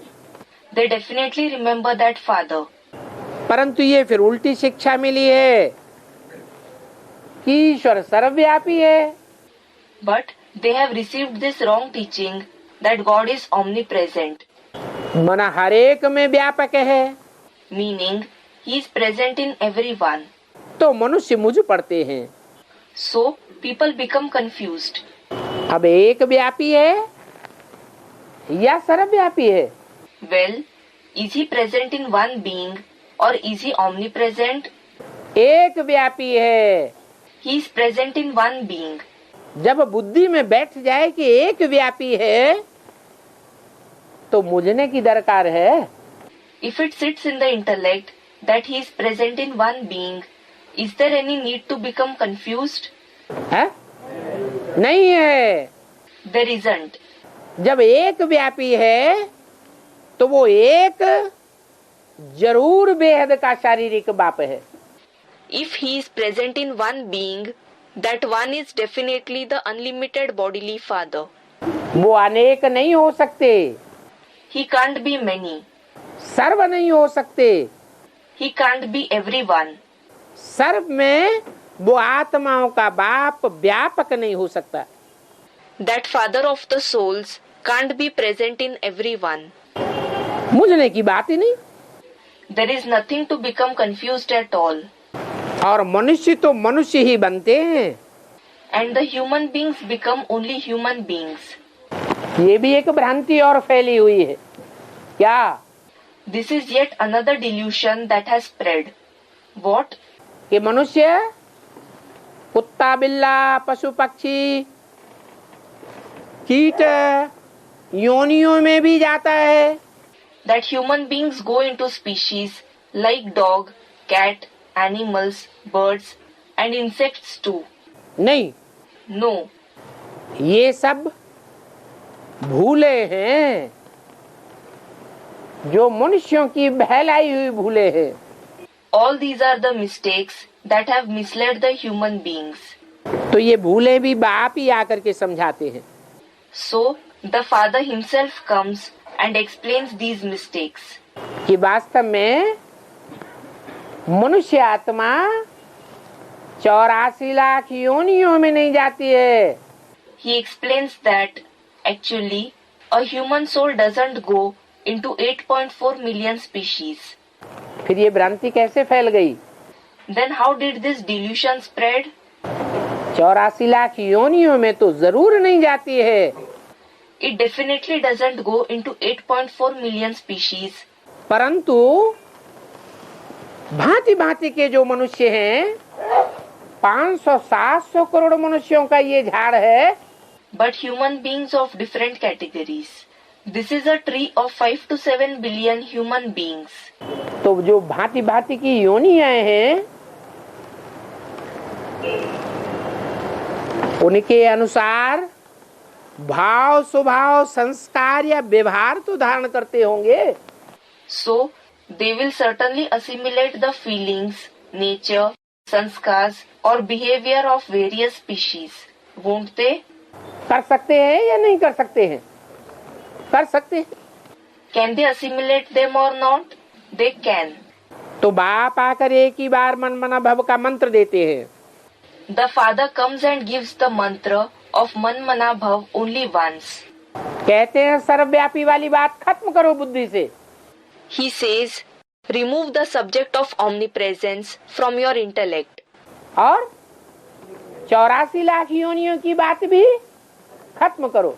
they definitely remember that father. परंतु ये फिर उल्टी शिक्षा मिली है कि ईश्वर सर्वव्यापी है। But they have received this wrong teaching that God is omnipresent, मना हर एक में व्यापक है, meaning he is present in everyone. तो मनुष्य मुझ पड़ते हैं। So people become confused. अब एक व्यापी है या सर्वव्यापी है? Well, is he present in one being or is he omnipresent? एक व्यापी है। He is present in one being. जब बुद्धि में बैठ जाए कि एक व्यापी है तो मुझने की दरकार है? If it sits in the intellect that he is present in one being, is there any need to become confused? है? नहीं है। There isn't. जब एक व्यापी है तो वो एक जरूर बेहद का शारीरिक बाप है। If he is present in one being, that one is definitely the unlimited bodily father. वो अनेक नहीं हो सकते, He can't be many. सर्व नहीं हो सकते। He can't be everyone. सर्व में वो आत्माओं का बाप व्यापक नहीं हो सकता। That father of the souls can't be present in everyone. मुझने की बात ही नहीं। There is nothing to become confused at all. और मनुष्य तो मनुष्य ही बनते हैं। And the human beings become only human beings. ये भी एक भ्रांति और फैली हुई है। क्या? This is yet another delusion that has spread. What? कि मनुष्य कुत्ता, बिल्ला, पशु, पक्षी, कीट योनियों में भी जाता है। That human beings go into species like dog, cat, animals, birds and insects too. नहीं, No, ये सब भूले हैं जो मनुष्यों की बहलाई हुई भूले हैं। all these are the mistakes that have misled the human beings. तो ये भूले भी बाप ही आकर के समझाते हैं। So, the father himself comes and explains these mistakes. कि वास्तव में मनुष्य आत्मा 84 लाख योनियों में नहीं जाती है। He explains that actually a human soul doesn't go into 8.4 million species. फिर ये भ्रांति कैसे फैल गई? Then how did this delusion spread? 84 lakh योनियों में तो जरूर नहीं जाती है, It definitely doesn't go into 8.4 million species. परंतु भांति भांति के जो मनुष्य हैं, 500-700 करोड़ मनुष्यों का ये झाड़ है। But human beings of different categories. This is a tree of 5 to 7 billion human beings. तो जो भांति भांति की योनियां हैं उनके अनुसार भाव, स्वभाव, संस्कार या व्यवहार तो धारण करते होंगे। So, they will certainly assimilate the feelings, nature, sanskars or behavior of various species. Won't they? कर सकते हैं या नहीं कर सकते हैं? कर सकते हैं। Can they assimilate them or not? They can. तो बाप आकर एक ही बार मन मना भव का मंत्र देते हैं। The father comes and gives the mantra of Man Mana Bhav only once. कहते हैं सर्वव्यापी वाली बात खत्म करो बुद्धि से। He says, remove the subject of omnipresence from your intellect. और 84 लाख योनियों की बात भी खत्म करो।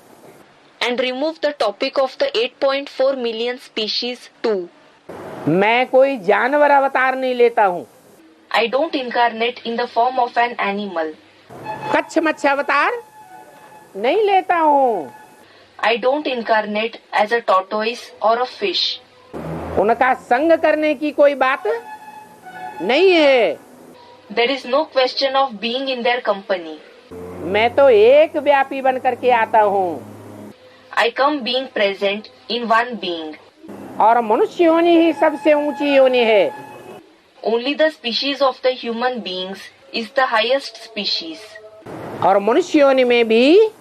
And remove the topic of the 8.4 million species too. मैं कोई जानवर अवतार नहीं लेता हूँ। I don't incarnate in the form of an animal. Kutch मच्छ अवतार नहीं लेता हूँ। I don't incarnate as a tortoise or a fish. उनका संग करने की कोई बात नहीं है। There is no question of being in their company. मैं तो एक व्यापी बन करके आता हूँ। I come being present in one being. और मनुष्य योनि ही सबसे ऊंची योनि है। Only the species of the human beings is the highest species. और मनुष्य योनि में भी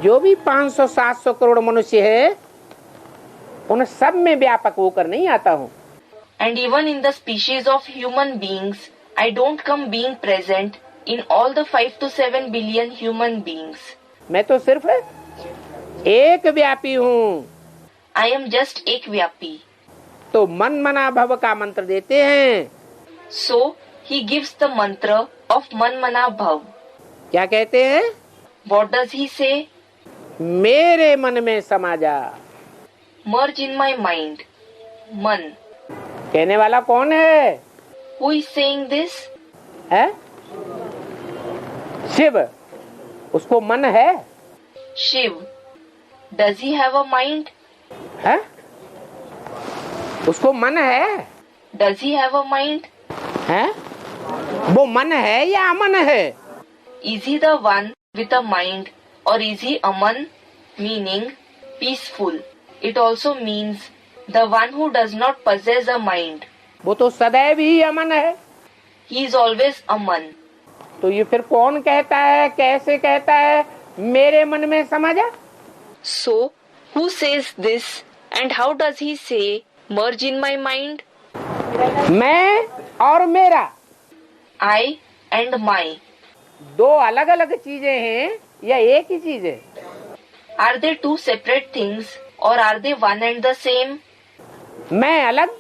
जो भी 500-700 करोड़ मनुष्य है, उन सब में व्यापक होकर नहीं आता हूँ। And even in the species of human beings, I don't come being present in all the 5 to 7 billion human beings. मैं तो सिर्फ एक व्यापी हूँ। I am just Ekvyapi. तो मन मना भव का मंत्र देते हैं। So, he gives the mantra of Man Mana Bhav. क्या कहते हैं? What does he say? मेरे मन में समा जा। Merge in my mind. Man. कहने वाला कौन है? Who is saying this? है? शिव। उसको मन है? Shiv. Does he have a mind? है? उसको मन है? Does he have a mind? है? वो मन है या अमन है? Is he the one with a mind or is he Aman, meaning peaceful? It also means the one who does not possess a mind. वो तो सदैव ही अमन है। He is always Aman. तो ये फिर कौन कहता है, कैसे कहता है मेरे मन में समा जा? So, who says this and how does he say merge in my mind? मैं और मेरा I and my. दो अलग अलग चीजें हैं या एक ही चीज है? Are they two separate things or are they one and the same? मैं अलग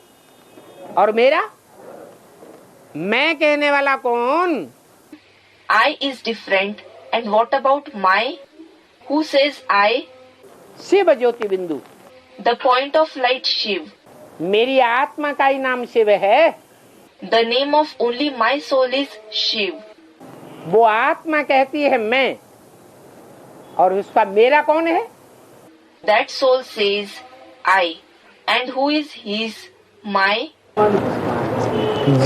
और मेरा? मैं कहने वाला कौन? I is different and what about my? Who says I? Shiv ज्योति बिंदु। The point of light Shiv. मेरी आत्मा का ही नाम शिव है। The name of only my soul is Shiv. वो आत्मा कहती है मैं, और उसका मेरा कौन है? That soul says I. And who is his? My?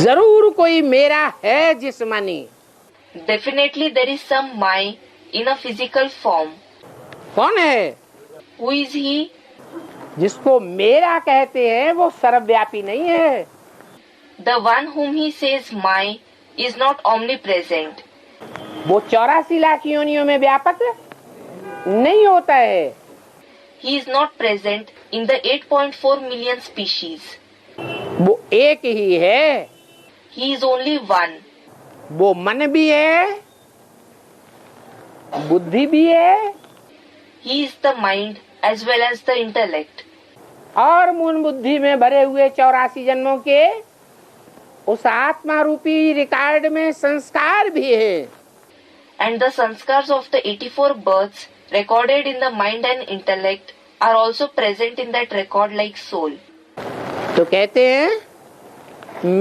जरूर कोई मेरा है जिस्मानी। Definitely there is some my in a physical form. कौन है? Who is he? जिसको मेरा कहते हैं वो सर्वव्यापी नहीं है। The one whom he says my is not omnipresent. वो 84 लाख योनियों में व्यापक नहीं होता है। He is not present in the 8.4 million species. वो एक ही है। He is only one. वो मन भी है, बुद्धि भी है, He is the mind as well as the intellect. और मन बुद्धि में भरे हुए 84 जन्मों के उस आत्मा रूपी रिकॉर्ड में संस्कार भी है। And the sanskars of the 84 births recorded in the mind and intellect are also present in that record like soul. तो कहते हैं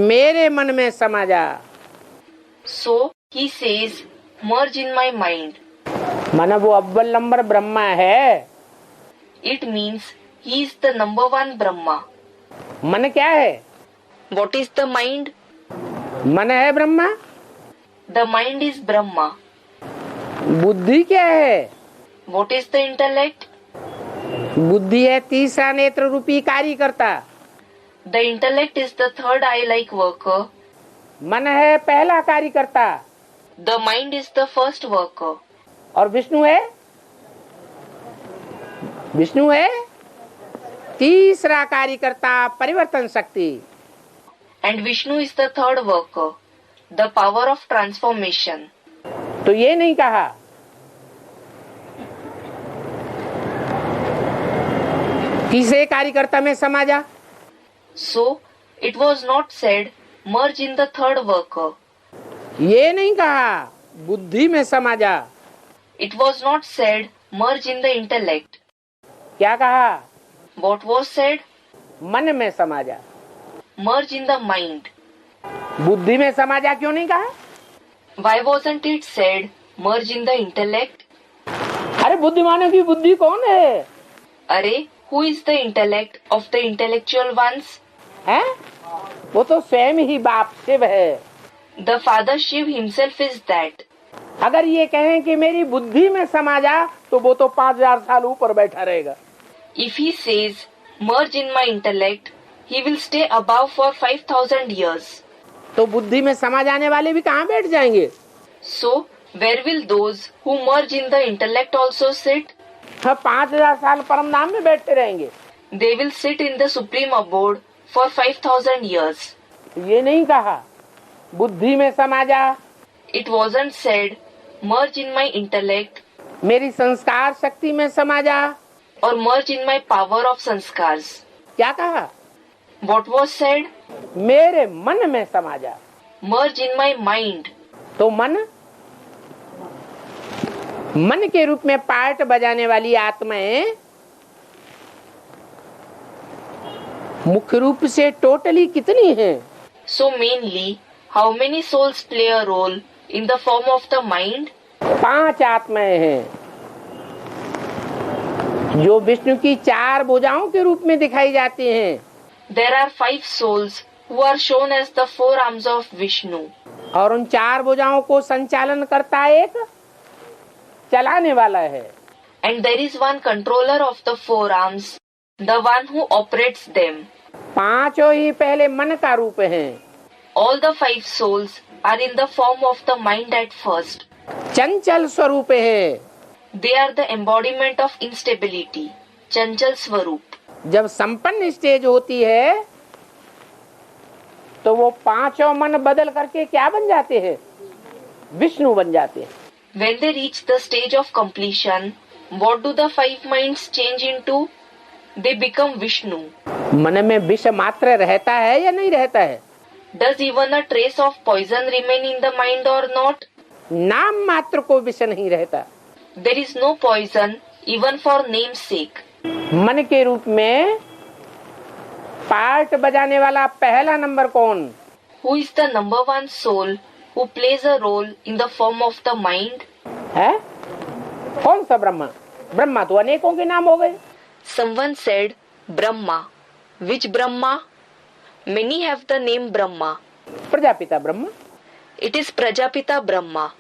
मेरे मन में समा जा। So he says, merge in my mind. मन वो अव्वल नंबर ब्रह्मा है। It means he is the number one Brahma. मन क्या है? What is the mind? मन है Brahma. The mind is Brahma. बुद्धि क्या है? What is the intellect? बुद्धि है तीसरा नेत्र रूपी कार्यकर्ता। The intellect is the third eye-like worker. मन है पहला कार्यकर्ता। The mind is the first worker. और विष्णु है? विष्णु है तीसरा कार्यकर्ता, परिवर्तन शक्ति। And Vishnu is the third worker, the power of transformation. तो ये नहीं कहा तीसरे कार्यकर्ता में समा जा। So, it was not said, merge in the third worker. ये नहीं कहा बुद्धि में समा जा। It was not said, merge in the intellect. क्या कहा? What was said? मन में समा जा। merge in the mind. बुद्धि में समा जा क्यों नहीं कहा? Why wasn't it said merge in the intellect? अरे बुद्धिमानों की बुद्धि कौन है? अरे, who is the intellect of the intellectual ones? हैं? वो तो स्वयं ही बाप शिव है। The Father Shiv himself is that. अगर ये कहें कि मेरी बुद्धि में समा जा तो वो तो 5000 साल ऊपर बैठा रहेगा। If he says merge in my intellect, he will stay above for 5000 years. तो बुद्धि में समा जाने वाले भी कहाँ बैठ जाएंगे? So, where will those who merge in the intellect also sit? 5000 साल परम धाम में बैठते रहेंगे। They will sit in the supreme abode for 5000 years. ये नहीं कहा बुद्धि में समा जा, It wasn't said merge in my intellect मेरी संस्कार शक्ति में समा जा। or merge in my power of sanskars. क्या कहा? What was said? मेरे मन में समा जा। Merge in my mind. तो मन के रूप में पार्ट बजाने वाली आत्माएं मुख्य रूप से टोटली कितनी हैं? So mainly, how many souls play a role in the form of the mind? 5 आत्माएं हैं जो विष्णु की 4 भुजाओं के रूप में दिखाई जाती हैं। There are 5 souls who are shown as the 4 arms of Vishnu. और उन 4 भुजाओं को संचालन करता एक चलाने वाला है। And there is one controller of the 4 arms, the one who operates them. 5 ही पहले मन का रूप है। All the 5 souls are in the form of the mind at first. चंचल स्वरूप है। They are the embodiment of instability, Chanchal Swarup. जब संपन्न stage होती है तो वो 5 मन बदल करके क्या बन जाते हैं? विष्णु बन जाते हैं। When they reach the stage of completion, what do the 5 minds change into? They become Vishnu. मन में विष मात्र रहता है या नहीं रहता है? Does even a trace of poison remain in the mind or not? नाम मात्र को विष नहीं रहता। There is no poison even for name's sake. मन के रूप में पार्ट बजाने वाला पहला नंबर कौन? Who is the number 1 soul who plays a role in the form of the mind? है? कौन सा ब्रह्मा? ब्रह्मा तो अनेकों के नाम हो गए। Someone said Brahma. Which Brahma? Many have the name Brahma. Prajapita Brahma. It is Prajapita Brahma.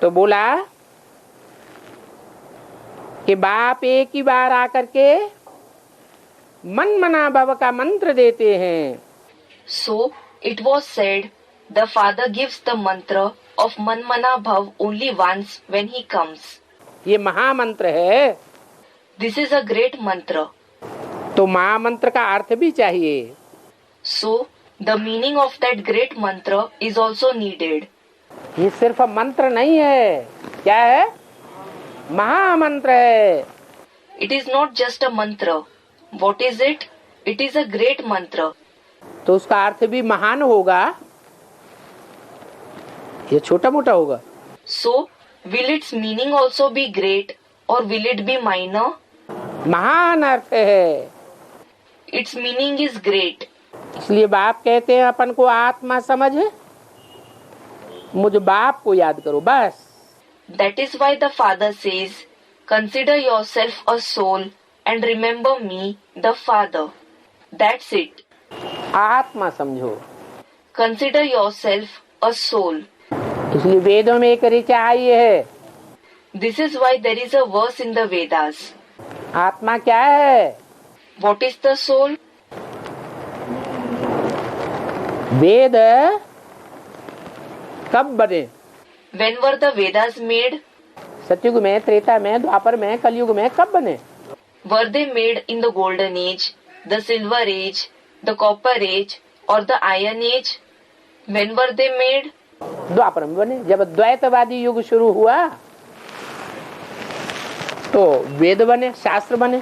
तो बोला कि बाप एक ही बार आकर के मन मना भव का मंत्र देते हैं। So it was said the Father gives the mantra of Manmana Bhav only once when he comes. ये महामंत्र है। This is a great mantra. तो महामंत्र का अर्थ भी चाहिए। So the meaning of that great mantra is also needed. ये सिर्फ मंत्र नहीं है। क्या है? महामंत्र है। It is not just a mantra. What is it? It is a great mantra. तो उसका अर्थ भी महान होगा या छोटा मोटा होगा? So will its meaning also be great or will it be minor? महान अर्थ है। Its meaning is great. इसलिए बाप कहते हैं अपन को आत्मा समझ, मुझ बाप को याद करो बस। That is why the Father says, consider yourself a soul and remember me, the Father. That's it. आत्मा समझो। Consider yourself a soul. इसलिए वेदों में एक ऋचा आई है। This is why there is a verse in the Vedas. आत्मा क्या है? What is the soul? वेद कब बने? When were the Vedas made? सतयुग में, त्रेता में, द्वापर में, कलयुग में कब बने? Were they made in the Golden Age, the Silver Age, the Copper Age, or the Iron Age? When were they made? द्वापर में बने। जब द्वैतवादी युग शुरू हुआ तो वेद बने, शास्त्र बने।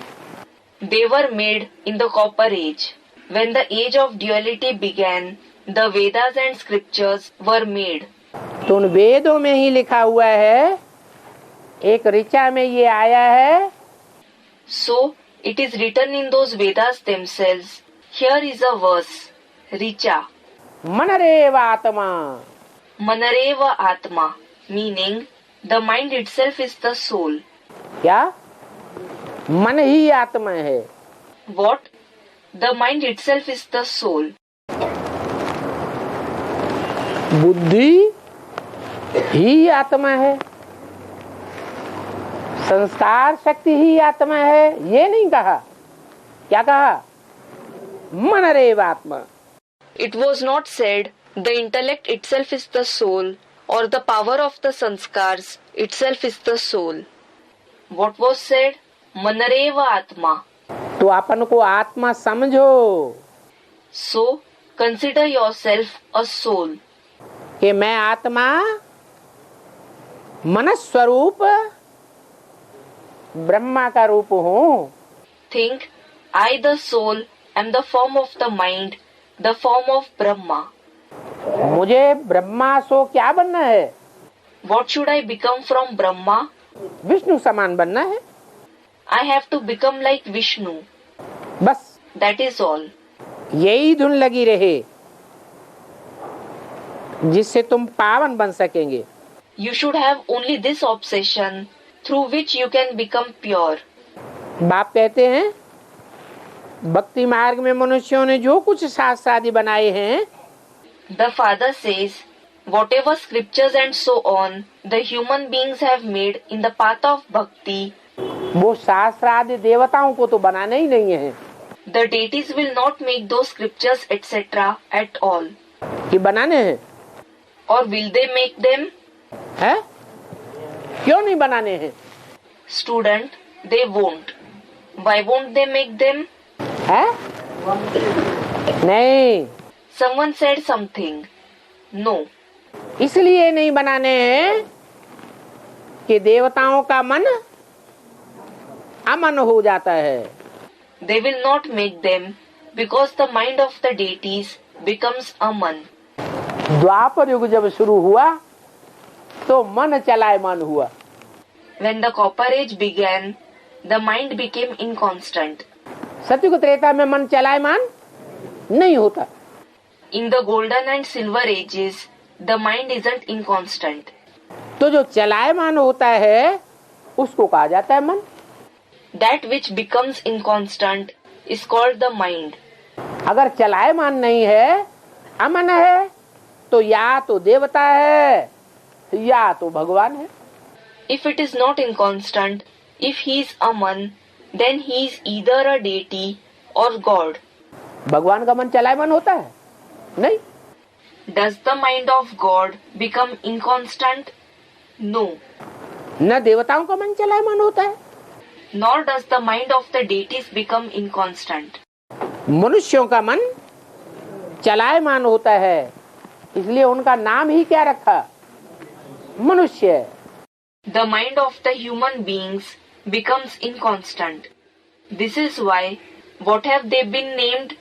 They were made in the Copper Age. When the age of duality began, the Vedas and scriptures were made. तो उन वेदों में ही लिखा हुआ है, एक ऋचा में ये आया है। So it is written in those Vedas themselves. Here is a verse. Richa. मनरेव आत्मा. Manareva Atma, meaning the mind itself is the soul. क्या? मन ही आत्मा है. What? The mind itself is the soul. बुद्धि ही आत्मा है. संस्कार शक्ति ही आत्मा है, ये नहीं कहा. क्या कहा? मनरेव आत्मा. It was not said the intellect itself is the soul or the power of the sanskars itself is the soul. What was said? Manareva Atma. तो अपन को आत्मा समझो. So, consider yourself a soul. कि मैं आत्मा मनस्वरूप ब्रह्मा का रूप हूँ. Think, I the soul am the form of the mind, the form of Brahma. मुझे ब्रह्मा सो क्या बनना है? What should I become from Brahma? Vishnu समान बनना है. I have to become like Vishnu. बस That is all. यही धुन लगी रहे जिससे तुम पावन बन सकेंगे. You should have only this obsession through which you can become pure. बाप कहते हैं भक्ति मार्ग में मनुष्यों ने जो कुछ शास्त्र आदि बनाए हैं, The father says, whatever scriptures and so on the human beings have made in the path of bhakti, वो शास्त्र आदि देवताओं को तो बनाना ही नहीं है. the deities will not make those scriptures etc. at all. कि बनाने हैं? Or will they make them? हैं? क्यों नहीं बनाने हैं? Student, they won't. Why won't they make them? हैं? नहीं. Someone said something. No. इसलिए नहीं बनाने हैं कि देवताओं का मन अमन हो जाता है. They will not make them because the mind of the deities becomes aman. द्वापर युग जब शुरू हुआ तो मन चलायमान हुआ. When the copper age began, the mind became inconstant. सतयुग त्रेता में मन चलायमान नहीं होता. In the golden and silver ages, the mind isn't inconstant. तो जो चलायमान होता है उसको कहा जाता है मन. That which becomes inconstant is called the mind. अगर चलायमान नहीं है, अमन है, तो या तो देवता है या तो भगवान है. If it is not inconstant, if he is aman, then he is either a deity or God. भगवान का मन चलायमान होता है? नहीं. Does the mind of God become inconstant? No. न देवताओं का मन चलायमान होता है, Nor does the mind of the deities become inconstant. मनुष्यों का मन चलायमान होता है. इसलिए उनका नाम ही क्या रखा? मनुष्य. The mind of the human beings becomes inconstant. This is why what have they been named?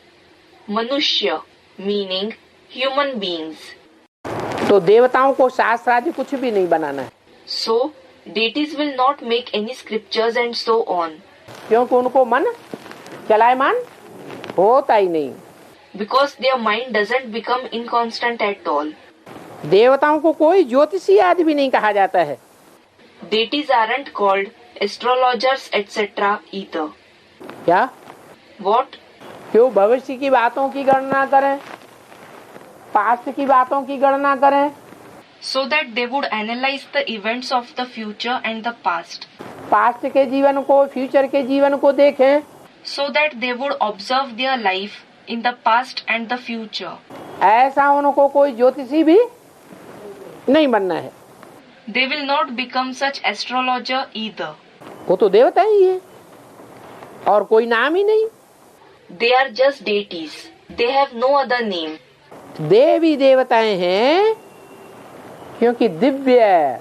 Manushya, meaning human beings. तो देवताओं को शास्त्र आदि कुछ भी नहीं बनाना है. So, deities will not make any scriptures and so on. क्योंकि उनको मन चलायमान होता ही नहीं. Because their mind doesn't become inconstant at all. देवताओं को कोई ज्योतिषी आदि भी नहीं कहा जाता है. Deities aren't called astrologers etc. either. क्या? What? क्यों भविष्य की बातों की गणना करें, पास्ट की बातों की गणना करें? So that they would analyze the events of the future and the past. Past के जीवन को, फ्यूचर के जीवन को देखें. So that they would observe their life in the past and the future. ऐसा उनको कोई ज्योतिषी भी नहीं बनना है. They will not become such astrologer either. वो तो देवता ही है और कोई नाम ही नहीं. They are just deities. They have no other name. देवी देवताएं हैं क्योंकि दिव्य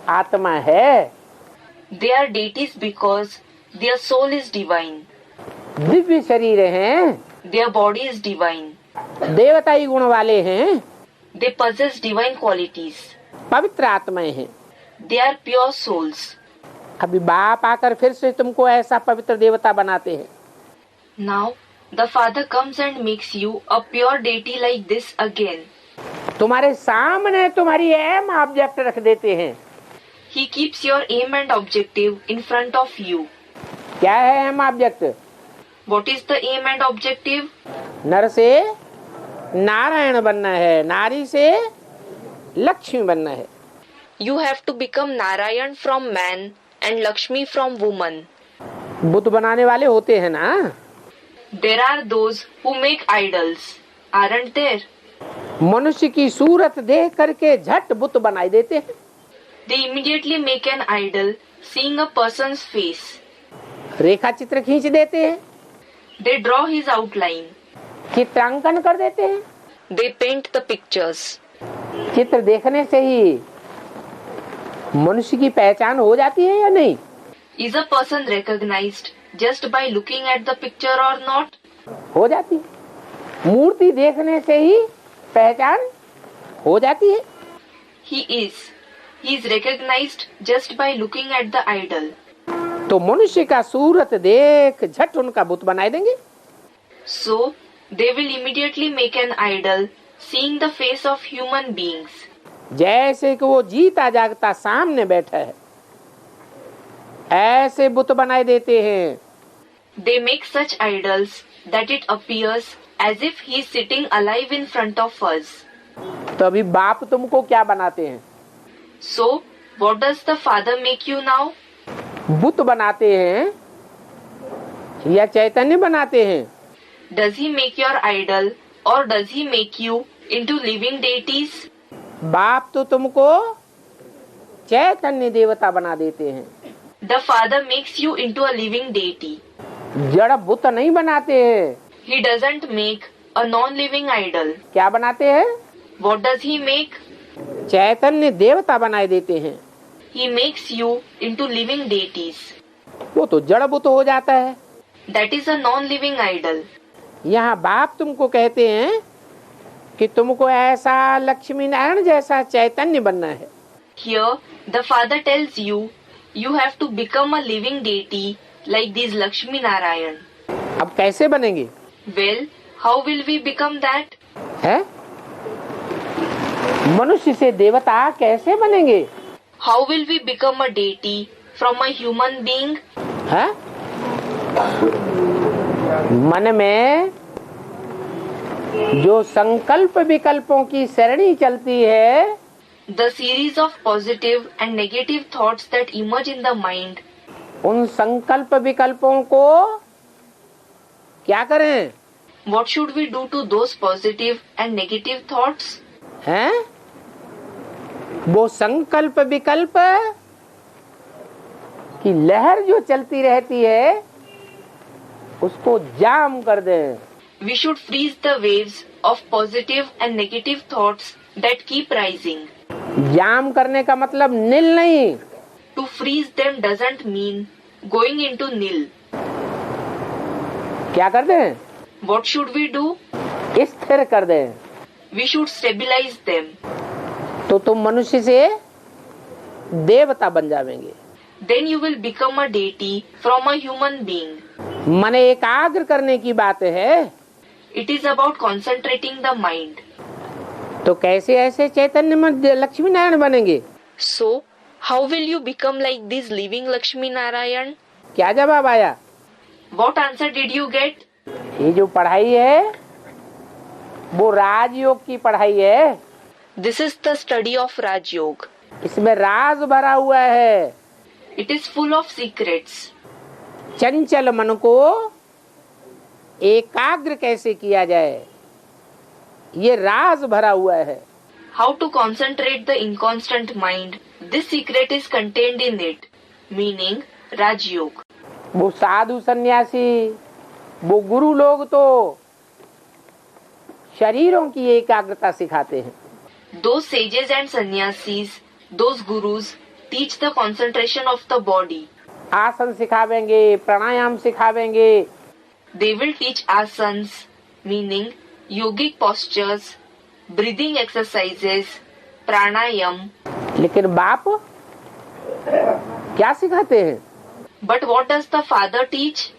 आत्मा है. They are deities because their soul is divine. Divya शरीर हैं, Their body is divine. देवताई गुण वाले हैं, They possess divine qualities. पवित्र आत्माएं हैं. They are pure souls. अभी बाप आकर फिर से तुमको ऐसा पवित्र देवता बनाते हैं. Now, The Father comes and makes you a pure deity like this again. तुम्हारे सामने तुम्हारी एम ऑब्जेक्ट रख देते हैं। He keeps your aim and objective in front of you. क्या है aim object? What is the aim and objective? नर से नारायण बनना है, नारी से लक्ष्मी बनना है। You have to become Narayan from man and Lakshmi from woman. बुत बनाने वाले होते हैं ना? There are those who make idols, aren't there? मनुष्य की सूरत देख करके झट बुत बनाई देते हैं। They immediately make an idol seeing a person's face. रेखा चित्र खींच देते हैं, They draw his outline. चित्रांकन कर देते हैं। They paint the pictures. चित्र देखने से ही मनुष्य की पहचान हो जाती है या नहीं? Is a person recognized just by looking at the picture or not? हो जाती है। मूर्ति देखने से ही पहचान हो जाती है। He is recognized just by looking at the idol. तो मनुष्य का सूरत देख झट उनका बुत बनाए देंगे। So they will immediately make an idol seeing the face of human beings. जैसे कि वो जीता जागता सामने बैठा है, ऐसे बुत बनाए देते हैं। They make such idols that it appears as if he is sitting alive in front of us. तो अभी बाप तुमको क्या बनाते हैं? So what does the Father make you now? बुत बनाते हैं या चैतन्य बनाते हैं? Does he make your idol or does he make you into living deities? बाप तो तुमको चैतन्य देवता बना देते हैं, The Father makes you into a living deity. जड़ बुत नहीं बनाते हैं। He doesn't make a non-living idol. क्या बनाते हैं? What does he make? चैतन्य देवता बनाए देते हैं। He makes you into living deities. वो तो जड़ बुत हो जाता है। That is a non-living idol. यहाँ बाप तुमको कहते हैं कि तुमको ऐसा लक्ष्मी नारायण जैसा चैतन्य बनना है। Here, the Father tells you, you have to become a living deity like these Lakshmi Narayan. अब कैसे बनेंगे? Well, how will we become that? है? मनुष्य से देवता कैसे बनेंगे? How will we become a deity from a human being? है? मन में जो संकल्प विकल्पों की सरणी चलती है, The series of positive and negative thoughts that emerge in the mind, उन संकल्प विकल्पों को क्या करें? what should we do to those positive and negative thoughts? हैं? वो संकल्प विकल्प की लहर जो चलती रहती है उसको जाम कर दें। We should freeze the waves of positive and negative thoughts that keep rising. जाम करने का मतलब नील नहीं, To freeze them doesn't mean going into nil. क्या कर दें? What should we do? स्थिर कर दें। We should stabilize them. तो तुम मनुष्य से देवता बन जाएंगे। Then you will become a deity from a human being. मन एकाग्र करने की बात है। It is about concentrating the mind. तो कैसे ऐसे चैतन्य में लक्ष्मी नारायण बनेंगे? So, how will you become like this living Lakshmi Narayan? क्या जवाब आया? What answer did you get? ये जो पढ़ाई है वो राजयोग की पढ़ाई है। This is the study of Raj Yoga. इसमें राज भरा हुआ है। It is full of secrets. चंचल मन को एकाग्र कैसे किया जाए, ये राज भरा हुआ है। How to concentrate the inconstant mind. This secret is contained in it, meaning Raj Yoga. वो साधु सन्यासी, वो गुरु लोग तो शरीरों की एकाग्रता सिखाते हैं। Those sages and sannyasis, those gurus, teach the concentration of the body. आसन सिखावेंगे, प्राणायाम सिखावेंगे। They will teach asanas, meaning yogic postures, breathing exercises, pranayam. लेकिन बाप क्या सिखाते हैं? But what does the Father teach?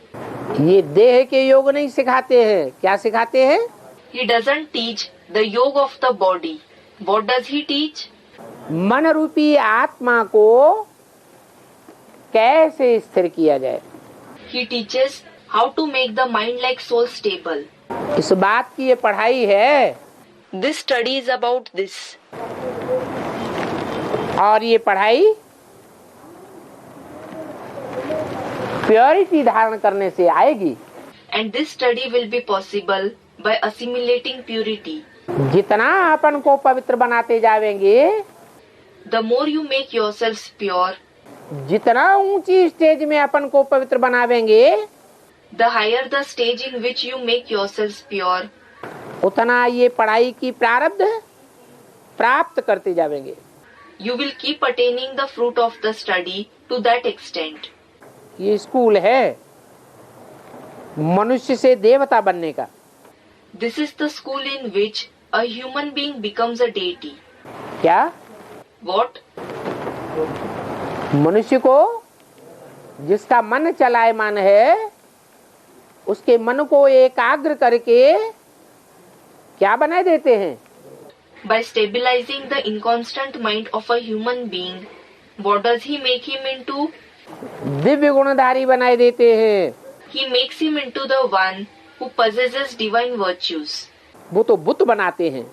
ये देह के योग नहीं सिखाते हैं, क्या सिखाते हैं? He doesn't teach the yoga of the body. What does he teach? मन रूपी आत्मा को कैसे स्थिर किया जाए। He teaches how to make the mind like soul stable. इस बात की ये पढ़ाई है। This study is about this. और ये पढ़ाई प्योरिटी धारण करने से आएगी। And this study will be possible by assimilating purity. जितना अपन को पवित्र बनाते जावेंगे, The more you make yourselves pure, जितना ऊंची स्टेज में अपन को पवित्र बनावेंगे, the higher the stage in which you make yourselves pure, उतना ये पढ़ाई की प्रारब्ध प्राप्त करते जावेंगे। you will keep attaining the fruit of the study to that extent. ये स्कूल है मनुष्य से देवता बनने का। This is the school in which a human being becomes a deity. क्या? What? मनुष्य को जिसका मन चलायमान है, उसके मन को एकाग्र करके क्या बना देते हैं? By stabilizing the inconstant mind of a human being, what does he make him into? Divya गुणधारी बनाए देते हैं। He makes him into the one who possesses divine virtues. वो तो बुत बनाते हैं।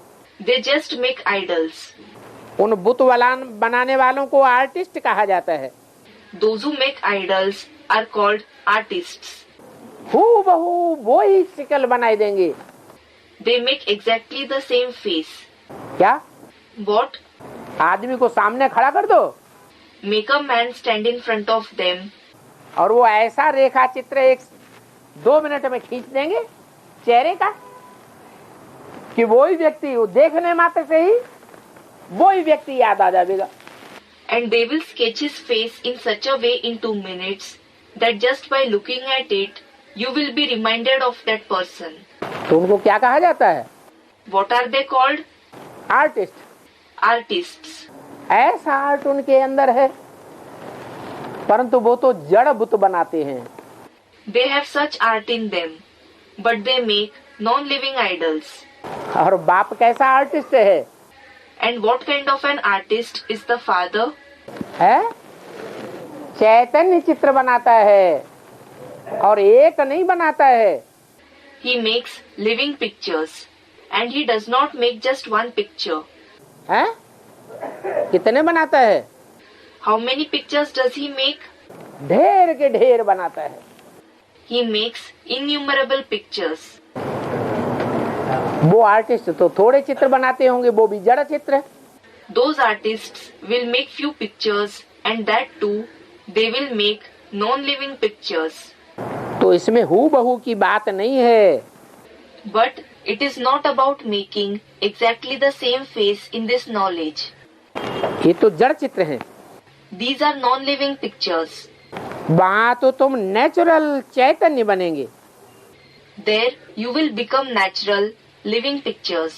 They just make idols. उन बुत बनाने वालों को आर्टिस्ट कहा जाता है। Those who make idols are called artists. हूबहू वो ही शिकल बनाए देंगे। They make exactly the same face. क्या? What? आदमी को सामने खड़ा कर दो Make a man stand in front of them और वो ऐसा रेखा चित्र 1-2 मिनट में खींच देंगे चेहरे का कि वही व्यक्ति, वो देखने मात्र से ही वही व्यक्ति याद आ जाएगा। and they will sketch his face in such a way in 2 minutes that just by looking at it, you will be reminded of that person. तो उनको क्या कहा जाता है? What are they called? Artist. Artists. ऐसा art उनके अंदर है, परंतु वो तो जड़ बुत बनाते हैं। They have such art in them, but they make non-living idols. और बाप कैसा आर्टिस्ट है? And what kind of an artist is the father? है चैतन्य चित्र बनाता है और एक नहीं बनाता है। He makes living pictures, and he does not make just one picture. है कितने बनाता है? How many pictures does he make? ढेर के ढेर बनाता है। He makes innumerable pictures. वो आर्टिस्ट तो थोड़े चित्र बनाते होंगे, वो भी जड़ चित्र है। Those artists will make few pictures, and that too, they will make non-living pictures. तो इसमें हूबहू की बात नहीं है। But it is not about making exactly the same face in this knowledge. ये तो जड़ चित्र है। These are non-living pictures. वहाँ तो तुम नेचुरल चैतन्य बनेंगे। There you will become natural, living pictures.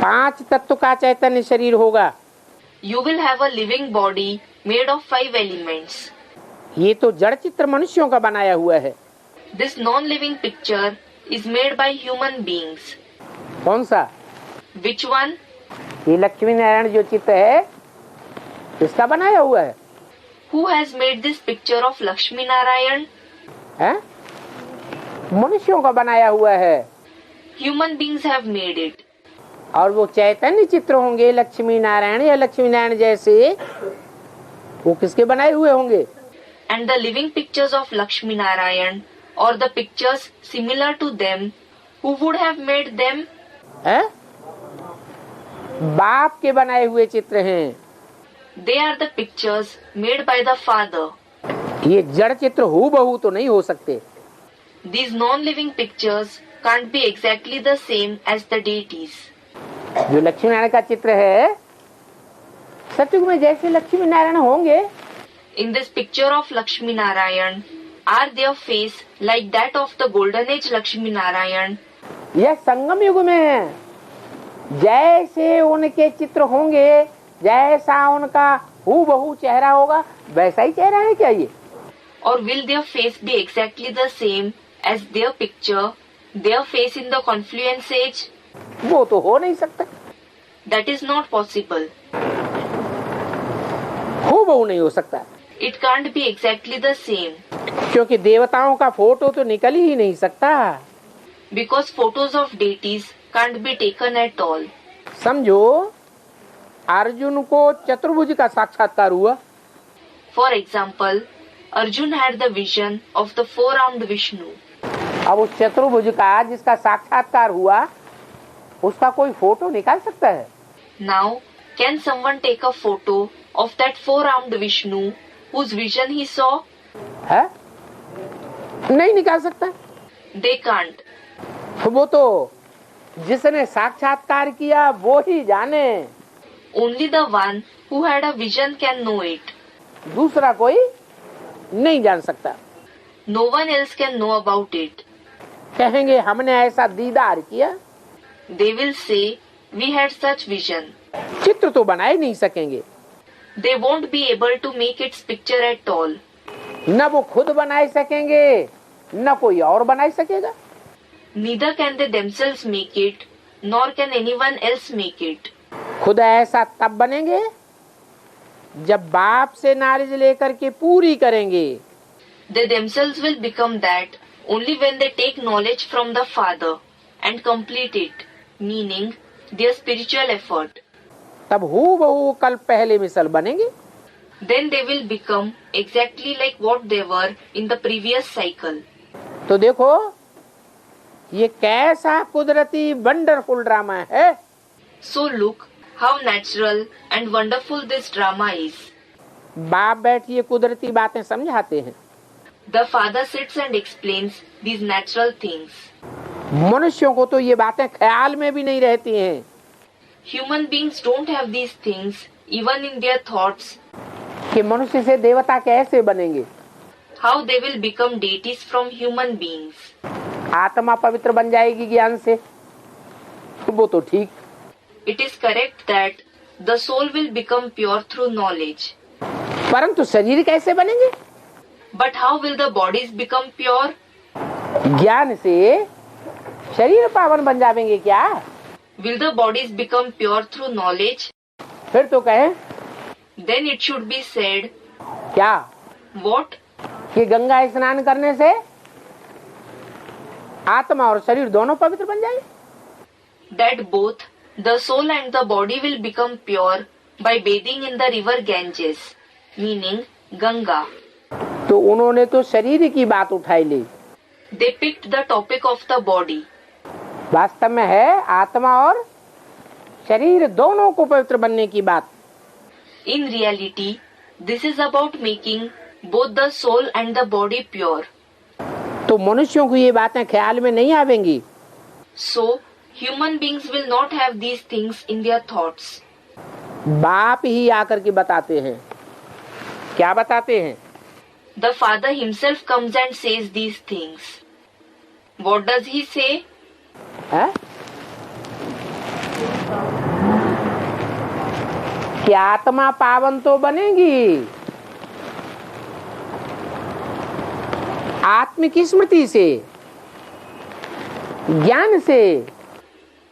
5 तत्व का चैतन्य शरीर होगा। You will have a living body made of 5 elements. ये तो जड़ चित्र मनुष्यों का बनाया हुआ है। This non-living picture is made by human beings. कौन सा? Which one? ये लक्ष्मी नारायण जो चित्र है, किसका बनाया हुआ है? Who has made this picture of Lakshmi Narayan? है? मनुष्यों का बनाया हुआ है। Human beings have made it. और वो चैतन्य चित्र होंगे लक्ष्मी नारायण या लक्ष्मी नारायण जैसे, वो किसके बनाए हुए होंगे? And the living pictures of Lakshmi Narayan or the pictures similar to them, who would have made them? है? बाप के बनाए हुए चित्र हैं। They are the pictures made by the Father. ये जड़ चित्र हूबहू तो नहीं हो सकते। These non-living pictures can't be exactly the same as the deities. जो लक्ष्मी नारायण का चित्र है, सतयुग में जैसे लक्ष्मी नारायण होंगे, In this picture of Lakshmi Narayan, are their face like that of the golden age Lakshmi Narayan? यह संगम युग में जैसे उनके चित्र होंगे, जैसा उनका हूबहू चेहरा होगा, वैसा ही चेहरा है क्या ये? Or will their face be exactly the same as their picture, their face in the confluence age? वो तो हो नहीं सकता, That is not possible. हूबहू नहीं हो सकता, It can't be exactly the same. क्योंकि देवताओं का फोटो तो निकल ही नहीं सकता। Because photos of deities can't be taken at all. समझो अर्जुन को चतुर्भुज का साक्षात्कार हुआ। For example, Arjun had the vision of the four-armed Vishnu. अब उस चतुर्भुज का जिसका साक्षात्कार हुआ उसका कोई फोटो निकाल सकता है? Now, can someone take a photo of that four-armed Vishnu whose vision he saw? है? नहीं निकाल सकता। They can't. वो तो जिसने साक्षात्कार किया वो ही जाने, Only the one who had a vision can know it. दूसरा कोई नहीं जान सकता। No one else can know about it. कहेंगे हमने ऐसा दीदार किया, They will say, we had such vision. चित्र तो बना ही नहीं सकेंगे, They won't be able to make its picture at all. न वो खुद बना सकेंगे न कोई और बना सकेगा। Neither can they themselves make it, nor can anyone else make it. खुद ऐसा तब बनेंगे जब बाप से नॉलेज लेकर के पूरी करेंगे। They themselves will become that only when they take knowledge from the Father and complete it, meaning their spiritual effort. तब हूबहू कल पहले मिसल बनेंगे। Then they will become exactly like what they were in the previous cycle. तो देखो ये कैसा कुदरती वंडरफुल ड्रामा है। So look how natural and wonderful this drama is. बाप बैठिए कुदरती बातें समझाते हैं। The Father sits and explains these natural things. मनुष्यों को तो ये बातें ख्याल में भी नहीं रहती हैं। Human beings don't have these things even in their thoughts. कि मनुष्य से देवता कैसे बनेंगे, How they will become deities from human beings. आत्मा पवित्र बन जाएगी ज्ञान से, वो तो ठीक, It is correct that the soul will become pure through knowledge. परंतु शरीर कैसे बनेंगे? But how will the bodies become pure? ज्ञान से शरीर पावन बन जाएंगे क्या? Will the bodies become pure through knowledge? फिर तो कहें Then it should be said, क्या what? कि गंगा स्नान करने से आत्मा और शरीर दोनों पवित्र बन जाएंगे। That both the soul and the body will become pure by bathing in the river Ganges, meaning Ganga. तो उन्होंने तो शरीर की बात उठाई ली, They picked the topic of the body. वास्तव में है आत्मा और शरीर दोनों को पवित्र बनने की बात। In reality, this is about making both the soul and the body pure. तो मनुष्यों को ये बातें ख्याल में नहीं आवेंगी। So, human beings will not have these things in their thoughts. बाप ही आकर के बताते हैं। क्या बताते हैं? The Father himself comes and says these things. What does he say? है? कि आत्मा पावन तो बनेगी आत्मिक स्मृति से, ज्ञान से।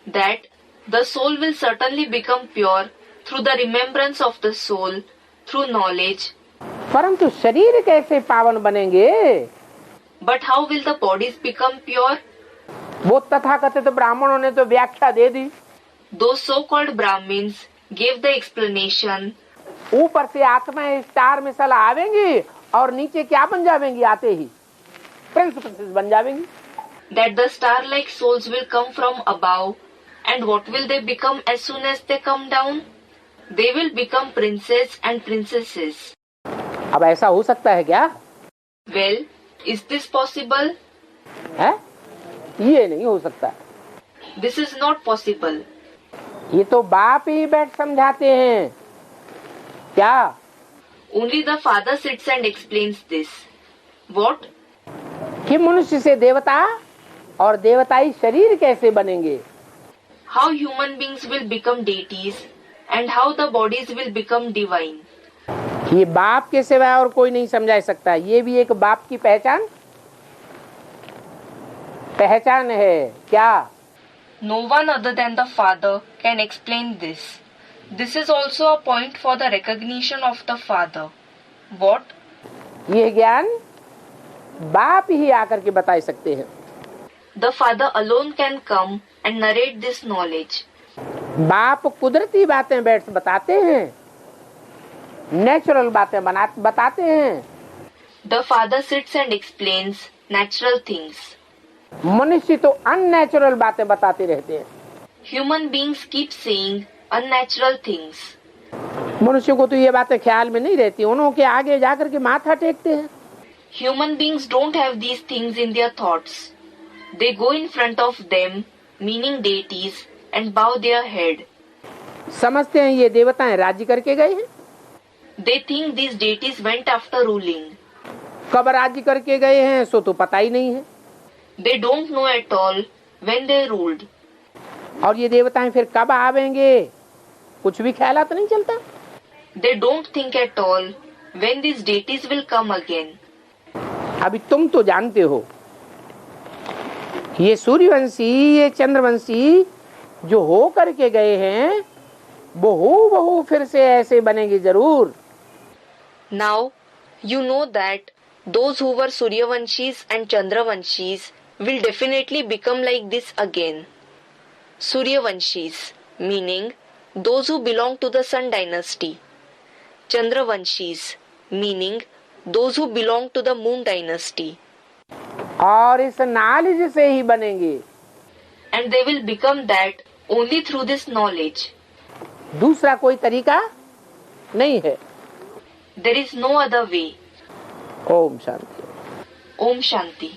That the soul will certainly become pure through the remembrance of the soul, through knowledge. परंतु शरीर कैसे पावन बनेंगे? But how will the bodies become pure? वो तथाकथित ब्राह्मणों ने तो व्याख्या दे दी। Those so-called Brahmins gave the explanation. ऊपर से आत्मा स्टार में सला आवेंगी और नीचे क्या बन जाएंगी? आते ही प्रिंस प्रिंसेस बन जाएंगी। That the star-like souls will come from above, and what will they become as soon as they come down? They will become princes and princesses. अब ऐसा हो सकता है क्या? Well, is this possible? है? ये नहीं हो सकता। This is not possible. ये तो बाप ही बैठ समझाते हैं। क्या? Only the Father sits and explains this. What? कि मनुष्य से देवता और देवताई शरीर कैसे बनेंगे? How human beings will become deities and how the bodies will become divine. ये बाप के सिवाय और कोई नहीं समझा सकता। ये भी एक बाप की पहचान है क्या? No one other than the father can explain this. This is also a point for the recognition of the father. What? ये ज्ञान बाप ही आकर के बता सकते हैं। The father alone can come and narrate this knowledge. बाप कुदरती बातें बैठ बताते हैं, नेचुरल बातें बताते हैं। The father sits and explains natural things. मनुष्य तो अननेचुरल बातें बताते रहते हैं। Human beings keep saying unnatural things. मनुष्य को तो ये बातें ख्याल में नहीं रहती, उन्होंने आगे जाकर के माथा टेकते हैं। Human beings don't have these things in their thoughts. They go in front of them, meaning deities, and bow their head. समझते हैं ये देवताएं राज्य करके गए हैं। They think these deities went after ruling. कब राज्य करके गए हैं सो तो पता ही नहीं है। They don't know at all when they ruled. और ये देवताएं फिर कब आवेंगे कुछ भी ख्याल तो नहीं चलता। They don't think at all when these deities will come again. अभी तुम तो जानते हो ये सूर्यवंशी ये चंद्रवंशी जो हो करके गए हैं बहु फिर से ऐसे बनेंगे जरूर। Now you know that those who were Suryavanshis and Chandravanshis will definitely become like this again. Suryavanshis meaning those who belong to the Sun dynasty. Chandravanshis meaning those who belong to the Moon dynasty. और इस knowledge से ही बनेंगे। And they will become that only through this knowledge. दूसरा कोई तरीका नहीं है। There is no other way. Om Shanti. Om Shanti.